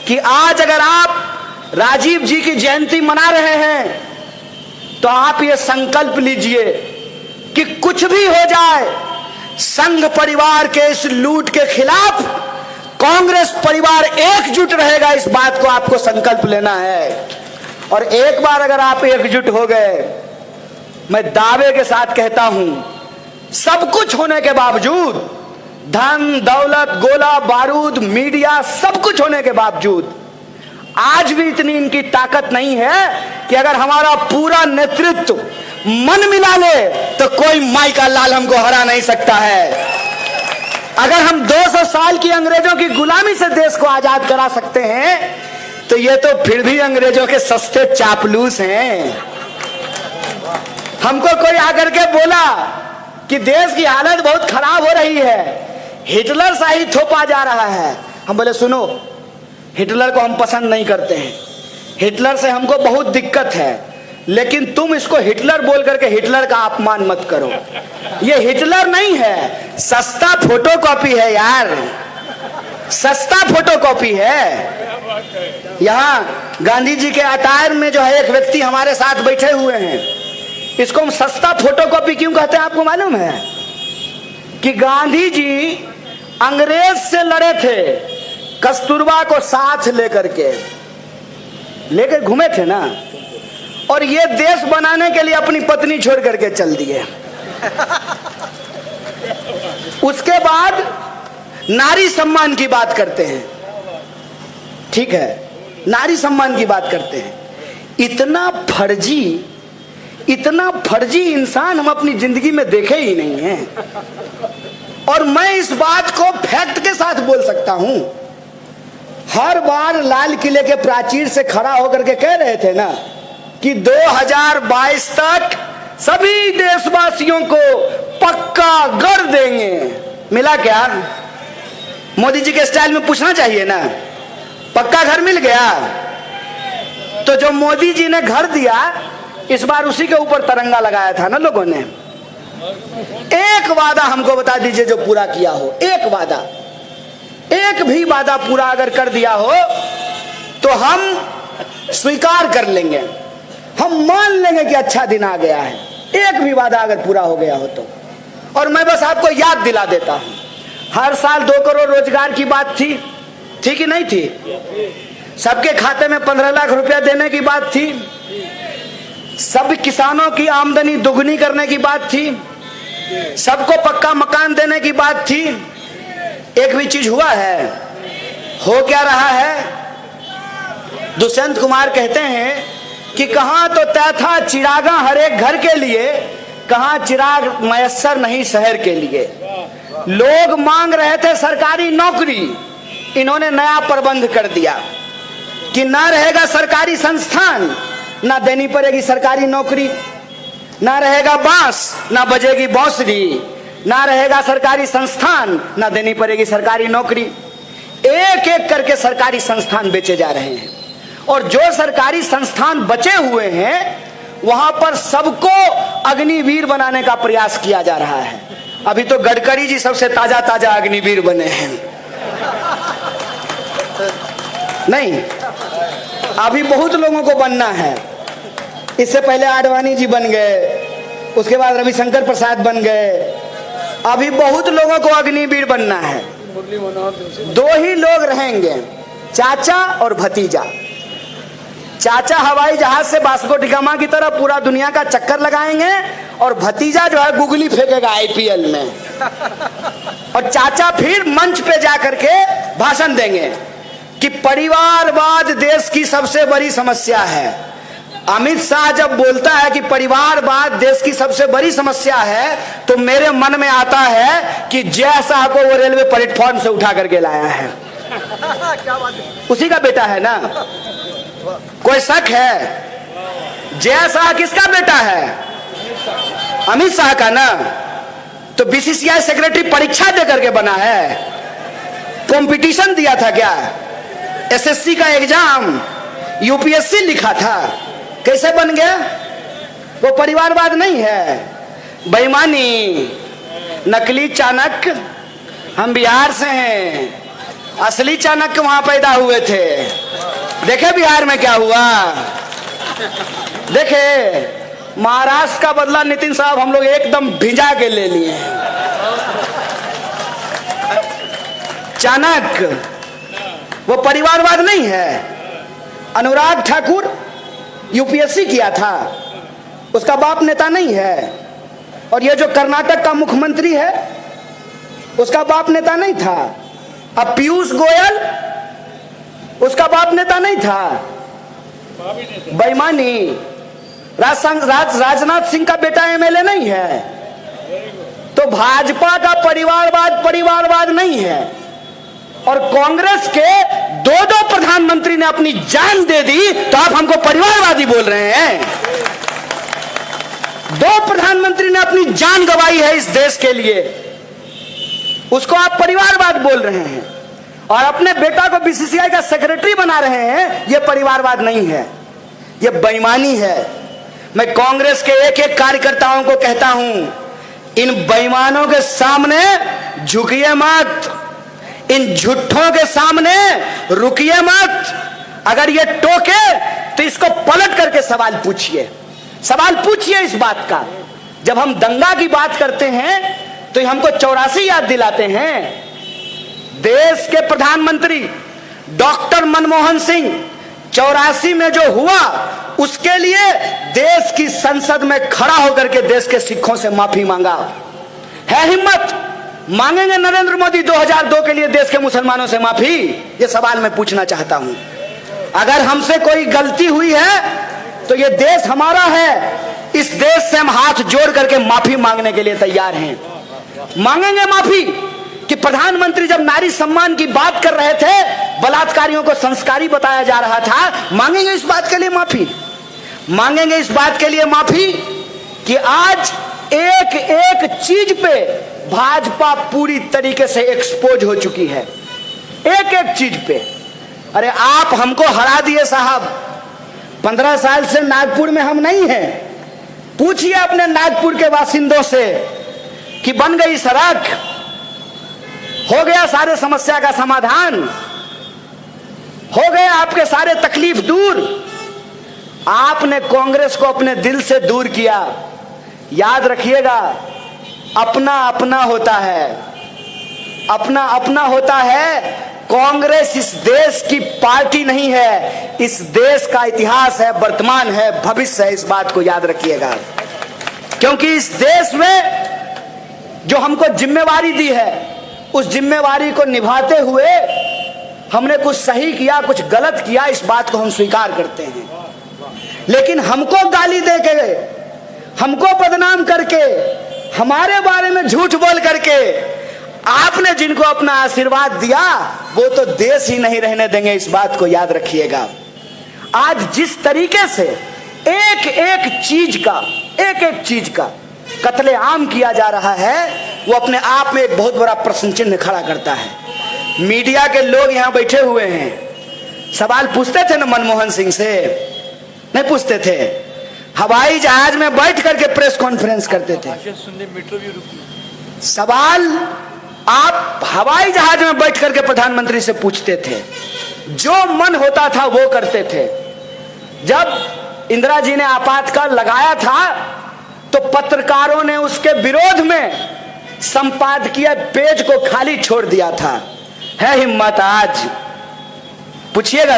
कि आज अगर आप राजीव जी की जयंती मना रहे हैं तो आप ये संकल्प लीजिए कि कुछ भी हो जाए, संघ परिवार के इस लूट के खिलाफ कांग्रेस परिवार एकजुट रहेगा, इस बात को आपको संकल्प लेना है। और एक बार अगर आप एकजुट हो गए, मैं दावे के साथ कहता हूं, सब कुछ होने के बावजूद, धन दौलत गोला बारूद मीडिया सब कुछ होने के बावजूद, आज भी इतनी इनकी ताकत नहीं है कि अगर हमारा पूरा नेतृत्व मन मिला ले तो कोई माई का लाल हमको हरा नहीं सकता है। अगर हम 200 साल की अंग्रेजों की गुलामी से देश को आजाद करा सकते हैं तो ये तो फिर भी अंग्रेजों के सस्ते चापलूस हैं। हमको कोई आकर के बोला कि देश की हालत बहुत खराब हो रही है, हिटलर शाही थोपा जा रहा है। हम बोले सुनो, हिटलर को हम पसंद नहीं करते हैं, हिटलर से हमको बहुत दिक्कत है, लेकिन तुम इसको हिटलर बोल करके हिटलर का अपमान मत करो। ये हिटलर नहीं है, सस्ता फोटोकॉपी है यार, सस्ता फोटोकॉपी है। यहाँ गांधी जी के अटायर में जो है एक व्यक्ति हमारे साथ बैठे हुए हैं, इसको हम सस्ता फोटोकॉपी क्यों कहते हैं आपको मालूम है? कि गांधी जी अंग्रेज से लड़े थे, कस्तूरबा को साथ लेकर घूमे थे ना, और ये देश बनाने के लिए अपनी पत्नी छोड़ करके चल दिए। उसके बाद नारी सम्मान की बात करते हैं, ठीक है, नारी सम्मान की बात करते हैं। इतना फर्जी इंसान हम अपनी जिंदगी में देखे ही नहीं हैं। और मैं इस बात को फैक्ट के साथ बोल सकता हूं। हर बार लाल किले के प्राचीर से खड़ा होकर के कह रहे थे ना कि 2022 तक सभी देशवासियों को पक्का घर देंगे। मिला क्या? मोदी जी के स्टाइल में पूछना चाहिए ना, पक्का घर मिल गया? तो जो मोदी जी ने घर दिया, इस बार उसी के ऊपर तिरंगा लगाया था ना लोगों ने। एक वादा हमको बता दीजिए जो पूरा किया हो, एक वादा, एक भी वादा पूरा अगर कर दिया हो तो हम स्वीकार कर लेंगे। हम मान लेंगे कि अच्छा दिन आ गया है, एक भी वादा अगर पूरा हो गया हो तो। और मैं बस आपको याद दिला देता हूं, हर साल 2 करोड़ रोजगार की बात थी कि नहीं थी? सबके खाते में 15 लाख रुपया देने की बात थी, सब किसानों की आमदनी दुगनी करने की बात थी, सबको पक्का मकान देने की बात थी। एक भी चीज हुआ है? हो क्या रहा है? दुष्यंत कुमार कहते हैं कि कहां तो तय था चिरागा हर एक घर के लिए, कहां चिराग मयस्सर नहीं शहर के लिए। लोग मांग रहे थे सरकारी नौकरी, इन्होंने नया प्रबंध कर दिया कि ना रहेगा सरकारी संस्थान, ना देनी पड़ेगी सरकारी नौकरी, ना रहेगा बांस ना बजेगी बांसुरी, ना रहेगा सरकारी संस्थान ना देनी पड़ेगी सरकारी नौकरी। एक एक करके सरकारी संस्थान बेचे जा रहे हैं, और जो सरकारी संस्थान बचे हुए हैं वहां पर सबको अग्निवीर बनाने का प्रयास किया जा रहा है। अभी तो गडकरी जी सबसे ताजा ताजा अग्निवीर बने हैं, नहीं अभी बहुत लोगों को बनना है। इससे पहले आडवाणी जी बन गए, उसके बाद रविशंकर प्रसाद बन गए, अभी बहुत लोगों को अग्निवीर बनना है। 2 ही लोग रहेंगे, चाचा और भतीजा। चाचा हवाई जहाज से वास्को डी गामा की तरह पूरा दुनिया का चक्कर लगाएंगे, और भतीजा जो है गुगली फेंकेगा आईपीएल में। और चाचा फिर मंच पे जाकर के भाषण देंगे कि परिवारवाद देश की सबसे बड़ी समस्या है। अमित शाह जब बोलता है कि परिवारवाद देश की सबसे बड़ी समस्या है, तो मेरे मन में आता है कि जय शाह को वो रेलवे प्लेटफॉर्म से उठा करके लाया है। उसी का बेटा है ना, कोई शक है? जय शाह किसका बेटा है? अमित शाह का ना। तो बीसीसीआई सेक्रेटरी परीक्षा दे करके बना है? कंपटीशन दिया था क्या? एसएससी का एग्जाम, यूपीएससी लिखा था, कैसे बन गया? वो परिवारवाद नहीं है, बेईमानी, नकली चाणक्य। हम बिहार से हैं, असली चाणक्य वहां पैदा हुए थे। देखे बिहार में क्या हुआ? देखे महाराष्ट्र का बदला नितिन साहब हम लोग एकदम भिजा के ले लिए। चाणक्य वो परिवारवाद नहीं है। अनुराग ठाकुर यूपीएससी किया था, उसका बाप नेता नहीं है। और ये जो कर्नाटक का मुख्यमंत्री है, उसका बाप नेता नहीं था। अब पीयूष गोयल, उसका बाप नेता नहीं था। बेईमानी। राजनाथ सिंह का बेटा एमएलए नहीं है। तो भाजपा का परिवारवाद नहीं है। और कांग्रेस के 2 प्रधानमंत्री ने अपनी जान दे दी, तो आप हमको परिवारवादी बोल रहे हैं? 2 प्रधानमंत्री ने अपनी जान गंवाई है इस देश के लिए, उसको आप परिवारवाद बोल रहे हैं। और अपने बेटा को बीसीसीआई का सेक्रेटरी बना रहे हैं, यह परिवारवाद नहीं है, यह बेईमानी है। मैं कांग्रेस के एक एक कार्यकर्ताओं को कहता हूं, इन बेईमानों के सामने झुकिए मत, इन झूठों के सामने रुकिए मत। अगर ये टोके तो इसको पलट करके सवाल पूछिए इस बात का। जब हम दंगा की बात करते हैं तो हमको 84 याद दिलाते हैं। देश के प्रधानमंत्री डॉक्टर मनमोहन सिंह 84 में जो हुआ, उसके लिए देश की संसद में खड़ा होकर के देश के सिखों से माफी मांगा। है हिम्मत? मांगेंगे नरेंद्र मोदी 2002 के लिए देश के मुसलमानों से माफी? ये सवाल मैं पूछना चाहता हूं। अगर हमसे कोई गलती हुई है तो ये देश हमारा है, इस देश से हम हाथ जोड़ करके माफी मांगने के लिए तैयार हैं। मांगेंगे माफी कि प्रधानमंत्री जब नारी सम्मान की बात कर रहे थे, बलात्कारियों को संस्कारी बताया जा रहा था, मांगेंगे इस बात के लिए माफी। मांगेंगे इस बात के लिए माफी कि आज एक एक चीज पे भाजपा पूरी तरीके से एक्सपोज हो चुकी है, एक एक चीज पे। अरे आप हमको हरा दिए साहब, 15 साल से नागपुर में हम नहीं हैं। पूछिए अपने नागपुर के बासिंदों से कि बन गई सड़क, हो गया सारे समस्या का समाधान, हो गए आपके सारे तकलीफ दूर। आपने कांग्रेस को अपने दिल से दूर किया। याद रखिएगा, अपना अपना होता है, अपना अपना होता है। कांग्रेस इस देश की पार्टी नहीं है, इस देश का इतिहास है, वर्तमान है, भविष्य है। इस बात को याद रखिएगा, क्योंकि इस देश में जो हमको जिम्मेवारी दी है, उस जिम्मेवारी को निभाते हुए हमने कुछ सही किया, कुछ गलत किया, इस बात को हम स्वीकार करते हैं। लेकिन हमको गाली देके, हमको बदनाम करके, हमारे बारे में झूठ बोल करके आपने जिनको अपना आशीर्वाद दिया, वो तो देश ही नहीं रहने देंगे। इस बात को याद रखिएगा। आज जिस तरीके से एक एक चीज का कत्लेआम किया जा रहा है, वो अपने आप में एक बहुत बड़ा प्रश्न चिन्ह खड़ा करता है। मीडिया के लोग यहां बैठे हुए हैं, सवाल पूछते थे ना मनमोहन सिंह से? नहीं पूछते थे। हवाई जहाज में बैठ करके प्रेस कॉन्फ्रेंस करते थे। सवाल आप हवाई जहाज में बैठ करके प्रधानमंत्री से पूछते थे, जो मन होता था वो करते थे। जब इंदिरा जी ने आपातकाल लगाया था, तो पत्रकारों ने उसके विरोध में संपादकीय पेज को खाली छोड़ दिया था। है हिम्मत आज? पूछिएगा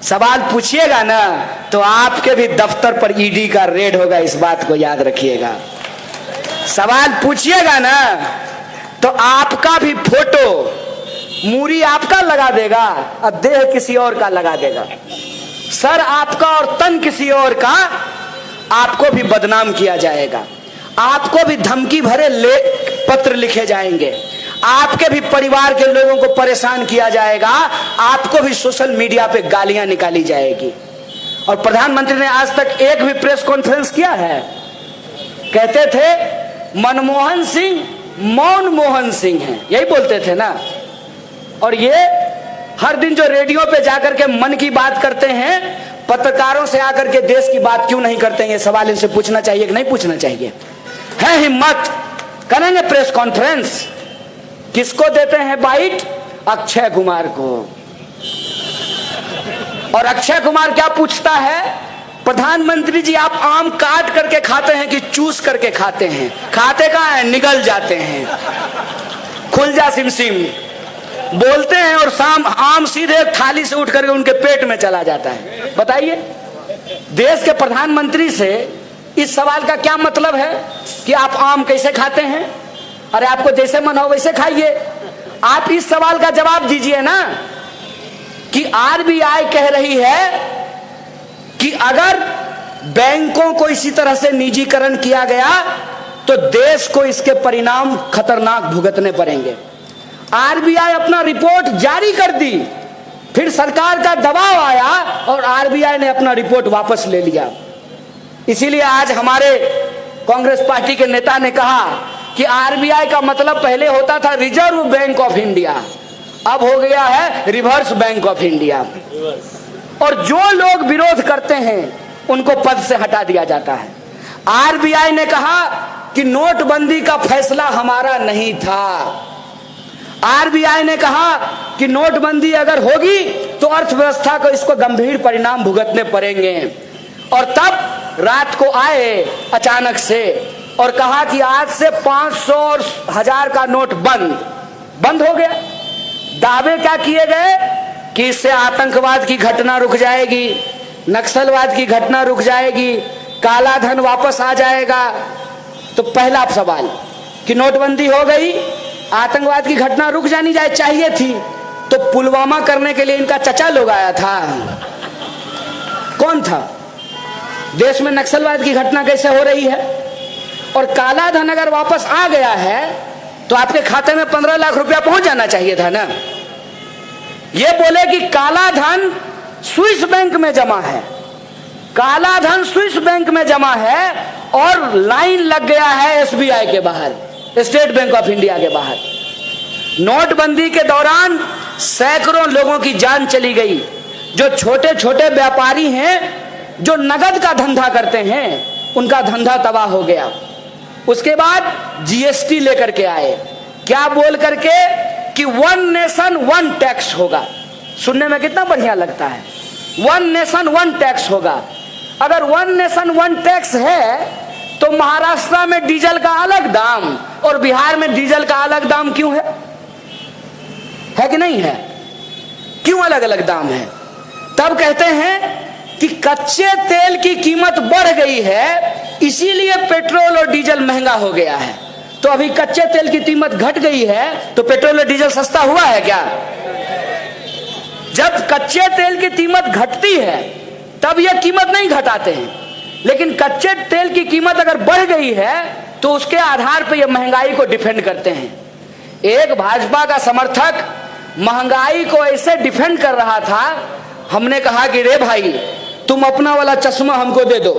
सवाल पूछिएगा ना, तो आपके भी दफ्तर पर ईडी का रेड होगा। इस बात को याद रखिएगा। सवाल पूछिएगा ना, तो आपका भी फोटो, मूरी आपका लगा देगा और देह किसी और का लगा देगा। सर आपका और तन किसी और का, आपको भी बदनाम किया जाएगा, आपको भी धमकी भरे पत्र लिखे जाएंगे, आपके भी परिवार के लोगों को परेशान किया जाएगा, आपको भी सोशल मीडिया पे गालियां निकाली जाएगी। और प्रधानमंत्री ने आज तक एक भी प्रेस कॉन्फ्रेंस किया है? कहते थे मनमोहन सिंह मौन मोहन सिंह हैं, यही बोलते थे ना। और ये हर दिन जो रेडियो पे जाकर के मन की बात करते हैं, पत्रकारों से आकर के देश की बात क्यों नहीं करते हैं? ये सवाल इनसे पूछना चाहिए कि नहीं पूछना चाहिए? है हिम्मत? करेंगे प्रेस कॉन्फ्रेंस। किसको देते हैं बाइट? अक्षय कुमार को। और अक्षय कुमार क्या पूछता है? प्रधानमंत्री जी आप आम काट करके खाते हैं कि चूस करके खाते हैं? खाते कहाँ है? निगल जाते हैं। खुल जा सिमसिम बोलते हैं और शाम आम सीधे थाली से उठ करके उनके पेट में चला जाता है। बताइए, देश के प्रधानमंत्री से इस सवाल का क्या मतलब है कि आप आम कैसे खाते हैं? अरे आपको जैसे मन हो वैसे खाइए। आप इस सवाल का जवाब दीजिए ना कि आरबीआई कह रही है कि अगर बैंकों को इसी तरह से निजीकरण किया गया तो देश को इसके परिणाम खतरनाक भुगतने पड़ेंगे। आरबीआई अपना रिपोर्ट जारी कर दी, फिर सरकार का दबाव आया और आरबीआई ने अपना रिपोर्ट वापस ले लिया। इसीलिए आज हमारे कांग्रेस पार्टी के नेता ने कहा कि आरबीआई का मतलब पहले होता था रिजर्व बैंक ऑफ इंडिया, अब हो गया है रिवर्स बैंक ऑफ इंडिया। और जो लोग विरोध करते हैं उनको पद से हटा दिया जाता है। आरबीआई ने कहा कि नोटबंदी का फैसला हमारा नहीं था। आरबीआई ने कहा कि नोटबंदी अगर होगी तो अर्थव्यवस्था को इसको गंभीर परिणाम भुगतने पड़ेंगे। और तब रात को आए अचानक से और कहा कि आज से 500 और 1000 का नोट बंद हो गया। दावे क्या किए गए कि इससे आतंकवाद की घटना रुक जाएगी, नक्सलवाद की घटना रुक जाएगी, काला धन वापस आ जाएगा। तो पहला सवाल कि नोटबंदी हो गई, आतंकवाद की घटना रुक जानी चाहिए थी, तो पुलवामा करने के लिए इनका चचा लोग आया था। कौन था? देश में नक्सलवाद की घटना कैसे हो रही है? और काला धन अगर वापस आ गया है तो आपके खाते में 15 लाख रुपया पहुंच जाना चाहिए था ना। ये बोले कि काला धन स्विस बैंक में जमा है, काला धन स्विस बैंक में जमा है और लाइन लग गया है एसबीआई के बाहर, स्टेट बैंक ऑफ इंडिया के बाहर। नोटबंदी के दौरान सैकड़ों लोगों की जान चली गई। जो छोटे छोटे व्यापारी हैं, जो नगद का धंधा करते हैं, उनका धंधा तबाह हो गया। उसके बाद जीएसटी लेकर के आए, क्या बोल करके कि 1 नेशन 1 टैक्स होगा। सुनने में कितना बढ़िया लगता है। वन नेशन वन टैक्स होगा। अगर वन नेशन वन टैक्स है तो महाराष्ट्र में डीजल का अलग दाम और बिहार में डीजल का अलग दाम क्यों है कि नहीं है? क्यों अलग अलग दाम है? तब कहते हैं कि कच्चे तेल की कीमत बढ़ गई है, इसीलिए पेट्रोल और डीजल महंगा हो गया है। तो अभी कच्चे तेल की कीमत घट गई है तो पेट्रोल और डीजल सस्ता हुआ है क्या? जब कच्चे तेल की कीमत घटती है तब यह कीमत नहीं घटाते हैं, लेकिन कच्चे तेल की कीमत अगर बढ़ गई है तो उसके आधार पर यह महंगाई को डिफेंड करते हैं। एक भाजपा का समर्थक महंगाई को ऐसे डिफेंड कर रहा था, हमने कहा कि रे भाई तुम अपना वाला चश्मा हमको दे दो,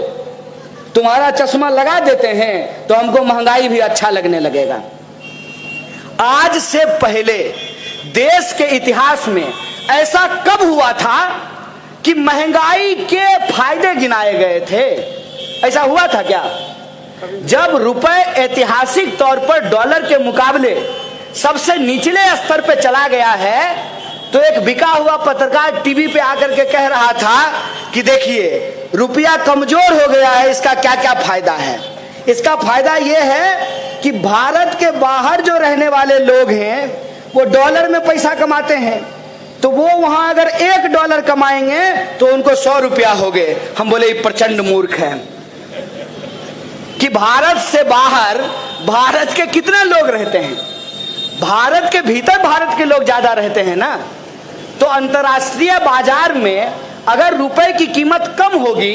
तुम्हारा चश्मा लगा देते हैं तो हमको महंगाई भी अच्छा लगने लगेगा। आज से पहले देश के इतिहास में ऐसा कब हुआ था कि महंगाई के फायदे गिनाए गए थे? ऐसा हुआ था क्या? जब रुपए ऐतिहासिक तौर पर डॉलर के मुकाबले सबसे निचले स्तर पे चला गया है तो एक बिका हुआ पत्रकार टीवी पे आकर के कह रहा था कि देखिए रुपया कमजोर हो गया है, इसका क्या क्या फायदा है। इसका फायदा यह है कि भारत के बाहर जो रहने वाले लोग हैं वो डॉलर में पैसा कमाते हैं, तो वो वहां अगर $1 कमाएंगे तो उनको 100 रुपया हो गए। हम बोले ये प्रचंड मूर्ख है कि भारत से बाहर भारत के कितने लोग रहते हैं, भारत के भीतर भारत के लोग ज्यादा रहते हैं ना। तो अंतर्राष्ट्रीय बाजार में अगर रुपए की कीमत कम होगी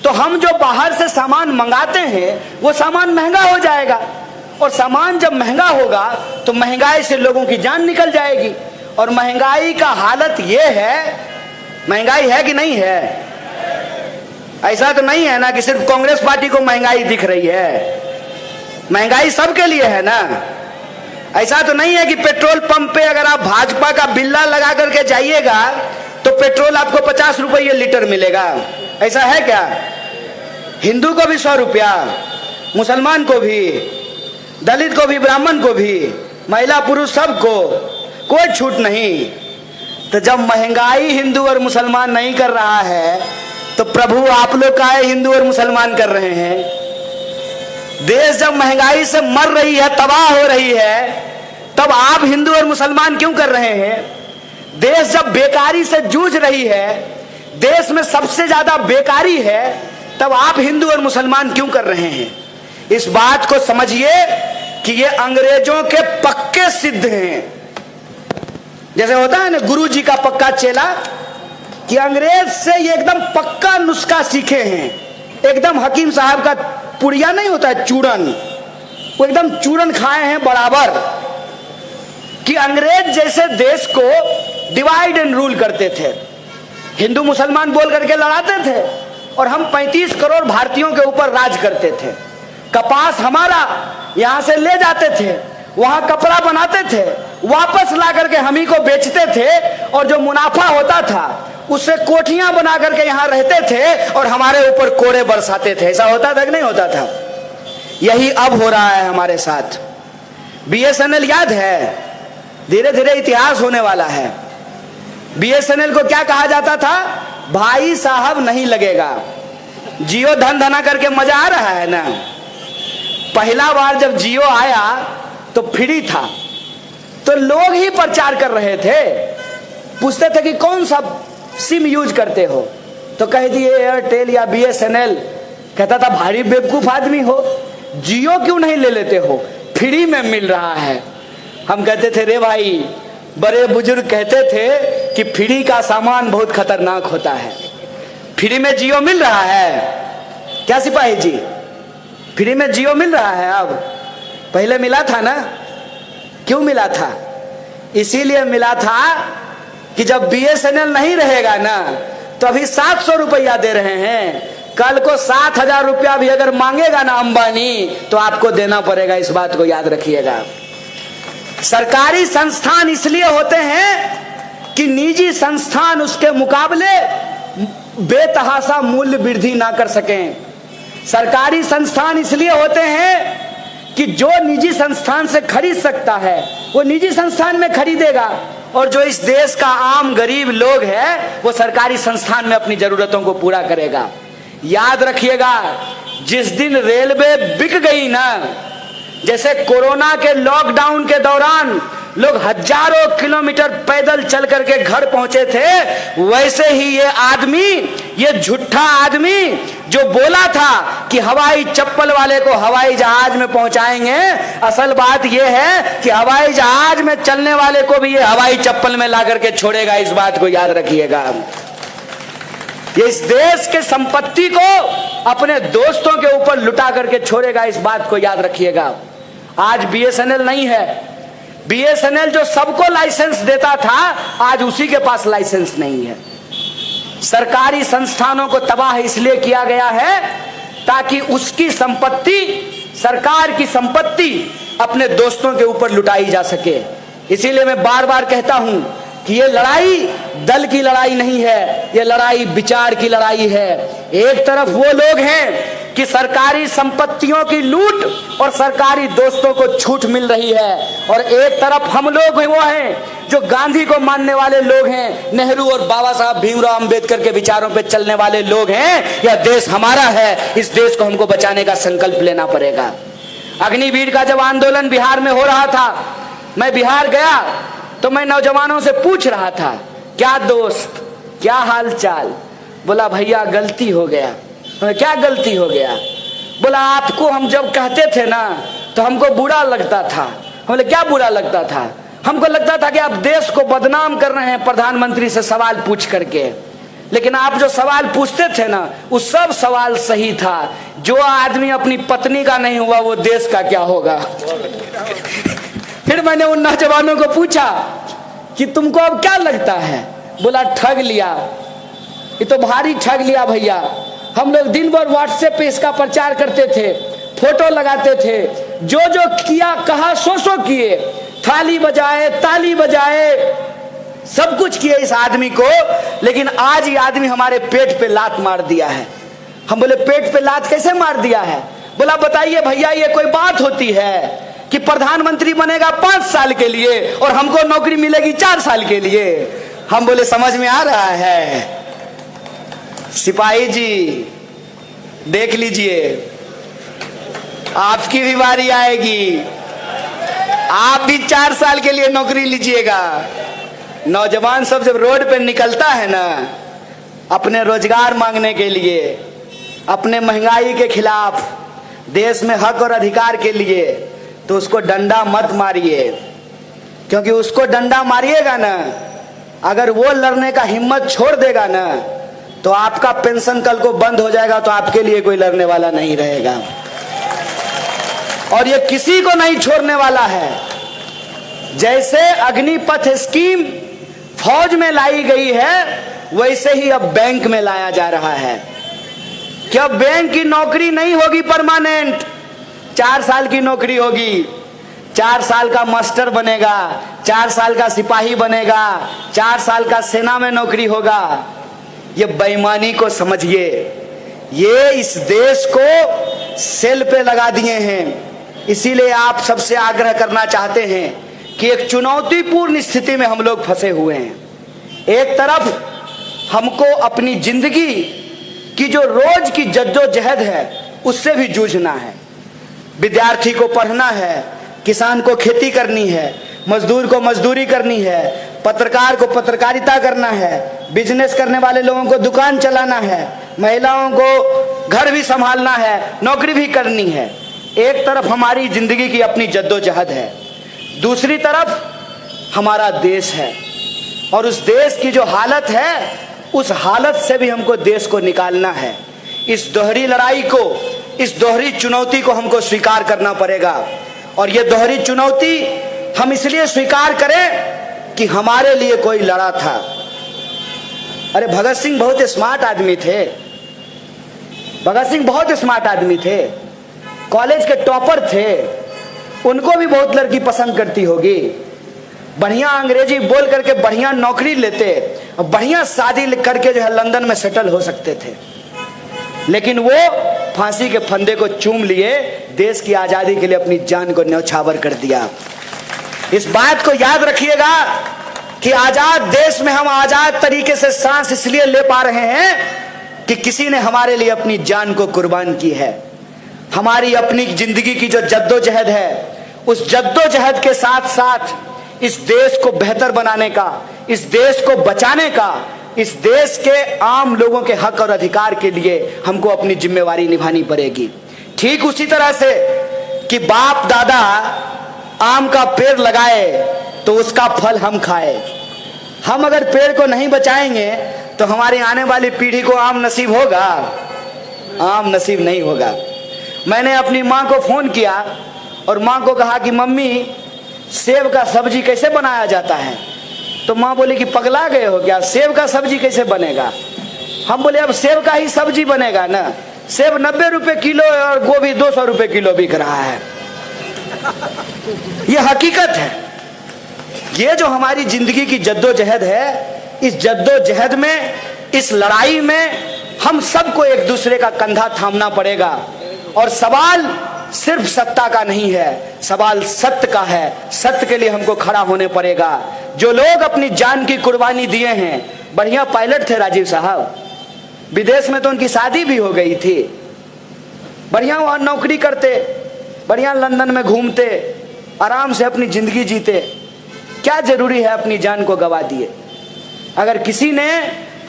तो हम जो बाहर से सामान मंगाते हैं वो सामान महंगा हो जाएगा, और सामान जब महंगा होगा तो महंगाई से लोगों की जान निकल जाएगी। और महंगाई का हालत ये है, महंगाई है कि नहीं है? ऐसा तो नहीं है ना कि सिर्फ कांग्रेस पार्टी को महंगाई दिख रही है, महंगाई सबके लिए है ना। ऐसा तो नहीं है कि पेट्रोल पंप पे अगर आप भाजपा का बिल्ला लगा करके जाइएगा तो पेट्रोल आपको 50 रुपये लीटर मिलेगा, ऐसा है क्या? हिंदू को भी 100 रुपया, मुसलमान को भी, दलित को भी, ब्राह्मण को भी, महिला पुरुष सबको, कोई छूट नहीं। तो जब महंगाई हिंदू और मुसलमान नहीं कर रहा है तो प्रभु आप लोग काहे हिंदू और मुसलमान कर रहे हैं? देश जब महंगाई से मर रही है, तबाह हो रही है, तब आप हिंदू और मुसलमान क्यों कर रहे हैं? देश जब बेकारी से जूझ रही है, देश में सबसे ज्यादा बेकारी है, तब आप हिंदू और मुसलमान क्यों कर रहे हैं? इस बात को समझिए कि ये अंग्रेजों के पक्के सिद्ध हैं। जैसे होता है ना गुरु जी का पक्का चेला, कि अंग्रेज से ये एकदम पक्का नुस्खा सीखे हैं। एकदम हकीम साहब का पुड़िया नहीं होता है चूरन, वो एकदम चूरन खाए हैं बराबर। कि अंग्रेज जैसे देश को डिवाइड एंड रूल करते थे, हिंदू मुसलमान बोल करके लड़ाते थे, और हम 35 करोड़ भारतीयों के ऊपर राज करते थे। कपास हमारा यहां से ले जाते थे, वहां कपड़ा बनाते थे, वापस ला करके हम ही को बेचते थे, और जो मुनाफा होता था उससे कोठियां बना करके यहां रहते थे और हमारे ऊपर कोड़े बरसाते थे। ऐसा होता था कि नहीं होता था? यही अब हो रहा है हमारे साथ। बीएसएनएल याद है? धीरे धीरे इतिहास होने वाला है। बीएसएनएल को क्या कहा जाता था? भाई साहब नहीं लगेगा। जियो धन धना करके मजा आ रहा है ना। पहला बार जब जियो आया तो फ्री था, तो लोग ही प्रचार कर रहे थे, पूछते थे कि कौन सा सिम यूज करते हो, तो कह दिए एयरटेल या बीएसएनएल। कहता था भारी बेवकूफ आदमी हो, जियो क्यों नहीं ले लेते हो, फ्री में मिल रहा है। हम कहते थे रे भाई, बड़े बुजुर्ग कहते थे कि फ्री का सामान बहुत खतरनाक होता है। फ्री में जियो मिल रहा है क्या सिपाही जी? फ्री में जियो मिल रहा है अब, पहले मिला था ना। क्यों मिला था? इसीलिए मिला था कि जब बीएसएनएल नहीं रहेगा ना तो अभी 700 रुपया दे रहे हैं, कल को 7,000 रुपया भी अगर मांगेगा ना अंबानी तो आपको देना पड़ेगा। इस बात को याद रखिएगा। सरकारी संस्थान इसलिए होते हैं कि निजी संस्थान उसके मुकाबले बेतहाशा मूल्य वृद्धि ना कर सकें। सरकारी संस्थान इसलिए होते हैं कि जो निजी संस्थान से खरीद सकता है वो निजी संस्थान में खरीदेगा, और जो इस देश का आम गरीब लोग है वो सरकारी संस्थान में अपनी जरूरतों को पूरा करेगा। याद रखिएगा, जिस दिन रेलवे बिक गई ना, जैसे कोरोना के लॉकडाउन के दौरान लोग हजारों किलोमीटर पैदल चल करके घर पहुंचे थे, वैसे ही ये आदमी, ये झूठा आदमी जो बोला था कि हवाई चप्पल वाले को हवाई जहाज में पहुंचाएंगे, असल बात ये है कि हवाई जहाज में चलने वाले को भी ये हवाई चप्पल में ला करके छोड़ेगा। इस बात को याद रखिएगा। ये इस देश के संपत्ति को अपने दोस्तों के ऊपर लुटा करके छोड़ेगा। इस बात को याद रखिएगा। आज बीएसएनएल नहीं है, बीएसएनएल जो सबको लाइसेंस देता था, आज उसी के पास लाइसेंस नहीं है। सरकारी संस्थानों को तबाह इसलिए किया गया है ताकि उसकी संपत्ति, सरकार की संपत्ति अपने दोस्तों के ऊपर लुटाई जा सके। इसीलिए मैं बार बार कहता हूं कि ये लड़ाई दल की लड़ाई नहीं है, ये लड़ाई विचार की लड़ाई है। एक तरफ वो लोग हैं कि सरकारी संपत्तियों की लूट और सरकारी दोस्तों को छूट मिल रही है, और एक तरफ हम लोग वो हैं जो गांधी को मानने वाले लोग हैं, नेहरू और बाबा साहब भीमराव अंबेडकर के विचारों पे चलने वाले लोग हैं। यह देश हमारा है, इस देश को हमको बचाने का संकल्प लेना पड़ेगा। अग्निवीर का जब आंदोलन बिहार में हो रहा था, मैं बिहार गया तो मैं नौजवानों से पूछ रहा था, क्या दोस्त, क्या हाल चाल? बोला भैया गलती हो गया। क्या गलती हो गया? बोला आपको हम जब कहते थे ना तो हमको बुरा लगता था। बोले क्या बुरा लगता था? हमको लगता था कि आप देश को बदनाम कर रहे हैं प्रधानमंत्री से सवाल पूछ करके, लेकिन आप जो सवाल पूछते थे ना वो सब सवाल सही था। जो आदमी अपनी पत्नी का नहीं हुआ वो देश का क्या होगा? फिर मैंने उन नौजवानों को पूछा कि तुमको अब क्या लगता है? बोला ठग लिया, ये तो भारी ठग लिया भैया। हम लोग दिन भर व्हाट्सएप पे इसका प्रचार करते थे, फोटो लगाते थे, जो जो किया कहा सो किए, थाली बजाए, ताली बजाए, सब कुछ किए इस आदमी को, लेकिन आज ये आदमी हमारे पेट पे लात मार दिया है। हम बोले पेट पे लात कैसे मार दिया है? बोला बताइए भैया ये कोई बात होती है कि प्रधानमंत्री बनेगा 5 साल के लिए और हमको नौकरी मिलेगी 4 साल के लिए? हम बोले समझ में आ रहा है सिपाही जी, देख लीजिए आपकी भी बारी आएगी, आप भी 4 साल के लिए नौकरी लीजिएगा। नौजवान सब जब रोड पे निकलता है ना अपने रोजगार मांगने के लिए, अपने महंगाई के खिलाफ, देश में हक और अधिकार के लिए, तो उसको डंडा मत मारिए, क्योंकि उसको डंडा मारिएगा ना, अगर वो लड़ने का हिम्मत छोड़ देगा ना तो आपका पेंशन कल को बंद हो जाएगा, तो आपके लिए कोई लड़ने वाला नहीं रहेगा। और ये किसी को नहीं छोड़ने वाला है। जैसे अग्निपथ स्कीम फौज में लाई गई है, वैसे ही अब बैंक में लाया जा रहा है कि अब बैंक की नौकरी नहीं होगी परमानेंट, 4 साल की नौकरी होगी। 4 साल का मास्टर बनेगा, 4 साल का सिपाही बनेगा, 4 साल का सेना में नौकरी होगा। ये बेईमानी को समझिए, ये इस देश को सेल पे लगा दिए हैं। इसीलिए आप सबसे आग्रह करना चाहते हैं कि एक चुनौतीपूर्ण स्थिति में हम लोग फंसे हुए हैं। एक तरफ हमको अपनी जिंदगी की जो रोज की जद्दोजहद है उससे भी जूझना है। विद्यार्थी को पढ़ना है, किसान को खेती करनी है, मजदूर को मजदूरी करनी है, पत्रकार को पत्रकारिता करना है, बिजनेस करने वाले लोगों को दुकान चलाना है, महिलाओं को घर भी संभालना है, नौकरी भी करनी है। एक तरफ हमारी जिंदगी की अपनी जद्दोजहद है, दूसरी तरफ हमारा देश है, और उस देश की जो हालत है उस हालत से भी हमको देश को निकालना है। इस दोहरी लड़ाई को, इस दोहरी चुनौती को हमको स्वीकार करना पड़ेगा। और ये दोहरी चुनौती हम इसलिए स्वीकार करें कि हमारे लिए कोई लड़ा था। अरे भगत सिंह बहुत स्मार्ट आदमी थे, भगत सिंह बहुत स्मार्ट आदमी थे, कॉलेज के टॉपर थे, उनको भी बहुत लड़की पसंद करती होगी। बढ़िया अंग्रेजी बोल करके बढ़िया नौकरी लेते और बढ़िया शादी करके जो है लंदन में सेटल हो सकते थे, लेकिन वो फांसी के फंदे को चूम लिए, देश की आजादी के लिए अपनी जान को न्यौछावर कर दिया। इस बात को याद रखिएगा कि आजाद देश में हम आजाद तरीके से सांस इसलिए ले पा रहे हैं कि किसी ने हमारे लिए अपनी जान को कुर्बान की है। हमारी अपनी जिंदगी की जो जद्दोजहद है, उस जद्दोजहद के साथ साथ इस देश को बेहतर बनाने का, इस देश को बचाने का, इस देश के आम लोगों के हक और अधिकार के लिए हमको अपनी जिम्मेवारी निभानी पड़ेगी। ठीक उसी तरह से कि बाप दादा आम का पेड़ लगाए तो उसका फल हम खाए। हम अगर पेड़ को नहीं बचाएंगे तो हमारी आने वाली पीढ़ी को आम नसीब होगा? आम नसीब नहीं होगा। मैंने अपनी माँ को फोन किया और माँ को कहा कि मम्मी सेब का सब्जी कैसे बनाया जाता है? तो माँ बोली कि पगला गए हो क्या, सेब का सब्जी कैसे बनेगा? हम बोले अब सेब का ही सब्जी बनेगा ना। सेब 90 रुपए किलो है और गोभी 200 रुपए किलो बिक रहा है। ये हकीकत है। ये जो हमारी जिंदगी की जद्दोजहद है, इस जद्दोजहद में, इस लड़ाई में हम सबको एक दूसरे का कंधा थामना पड़ेगा। और सवाल सिर्फ सत्ता का नहीं है, सवाल सत्य का है। सत्य के लिए हमको खड़ा होने पड़ेगा। जो लोग अपनी जान की कुर्बानी दिए हैं, बढ़िया पायलट थे राजीव साहब, विदेश में तो उनकी शादी भी हो गई थी, बढ़िया वहां नौकरी करते, बढ़िया लंदन में घूमते, आराम से अपनी जिंदगी जीते। क्या जरूरी है अपनी जान को गवा दिए? अगर किसी ने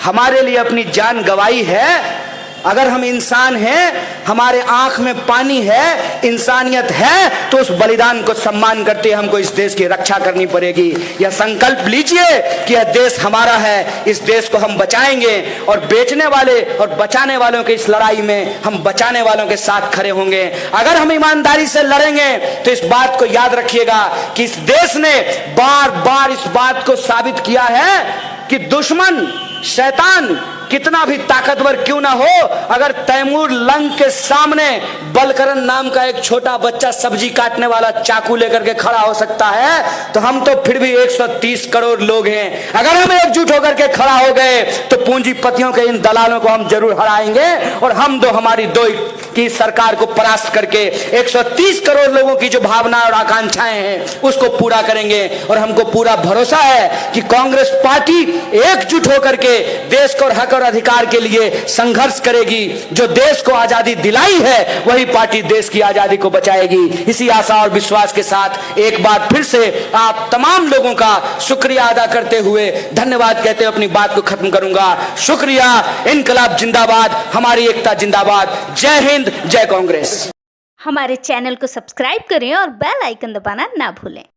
हमारे लिए अपनी जान गवाई है, अगर हम इंसान हैं, हमारे आंख में पानी है, इंसानियत है, तो उस बलिदान को सम्मान करते हमको इस देश की रक्षा करनी पड़ेगी। यह संकल्प लीजिए कि यह देश हमारा है, इस देश को हम बचाएंगे और बेचने वाले और बचाने वालों के इस लड़ाई में हम बचाने वालों के साथ खड़े होंगे। अगर हम ईमानदारी से लड़ेंगे तो इस बात को याद रखिएगा कि इस देश ने बार बार इस बात को साबित किया है कि दुश्मन शैतान कितना भी ताकतवर क्यों ना हो, अगर तैमूर लंग के सामने बलकरन नाम का एक छोटा बच्चा सब्जी काटने वाला चाकू लेकर के खड़ा हो सकता है, तो हम तो फिर भी 130 करोड़ लोग हैं। अगर हम एकजुट होकर के खड़ा हो गए तो पूंजीपतियों के इन दलालों को हम जरूर हराएंगे और हम हमारी दो की सरकार को परास्त करके 130 करोड़ लोगों की जो भावना और आकांक्षाएं हैं उसको पूरा करेंगे। और हमको पूरा भरोसा है कि कांग्रेस पार्टी एकजुट होकर के देश को हक और अधिकार के लिए संघर्ष करेगी। जो देश को आजादी दिलाई है वही पार्टी देश की आजादी को बचाएगी। इसी आशा और विश्वास के साथ एक बार फिर से आप तमाम लोगों का शुक्रिया अदा करते हुए धन्यवाद कहते हुए अपनी बात को खत्म करूंगा। शुक्रिया। इनकलाब जिंदाबाद, हमारी एकता जिंदाबाद। जय हिंद, जय कांग्रेस। हमारे चैनल को सब्सक्राइब करें और बेल आइकन दबाना ना भूलें।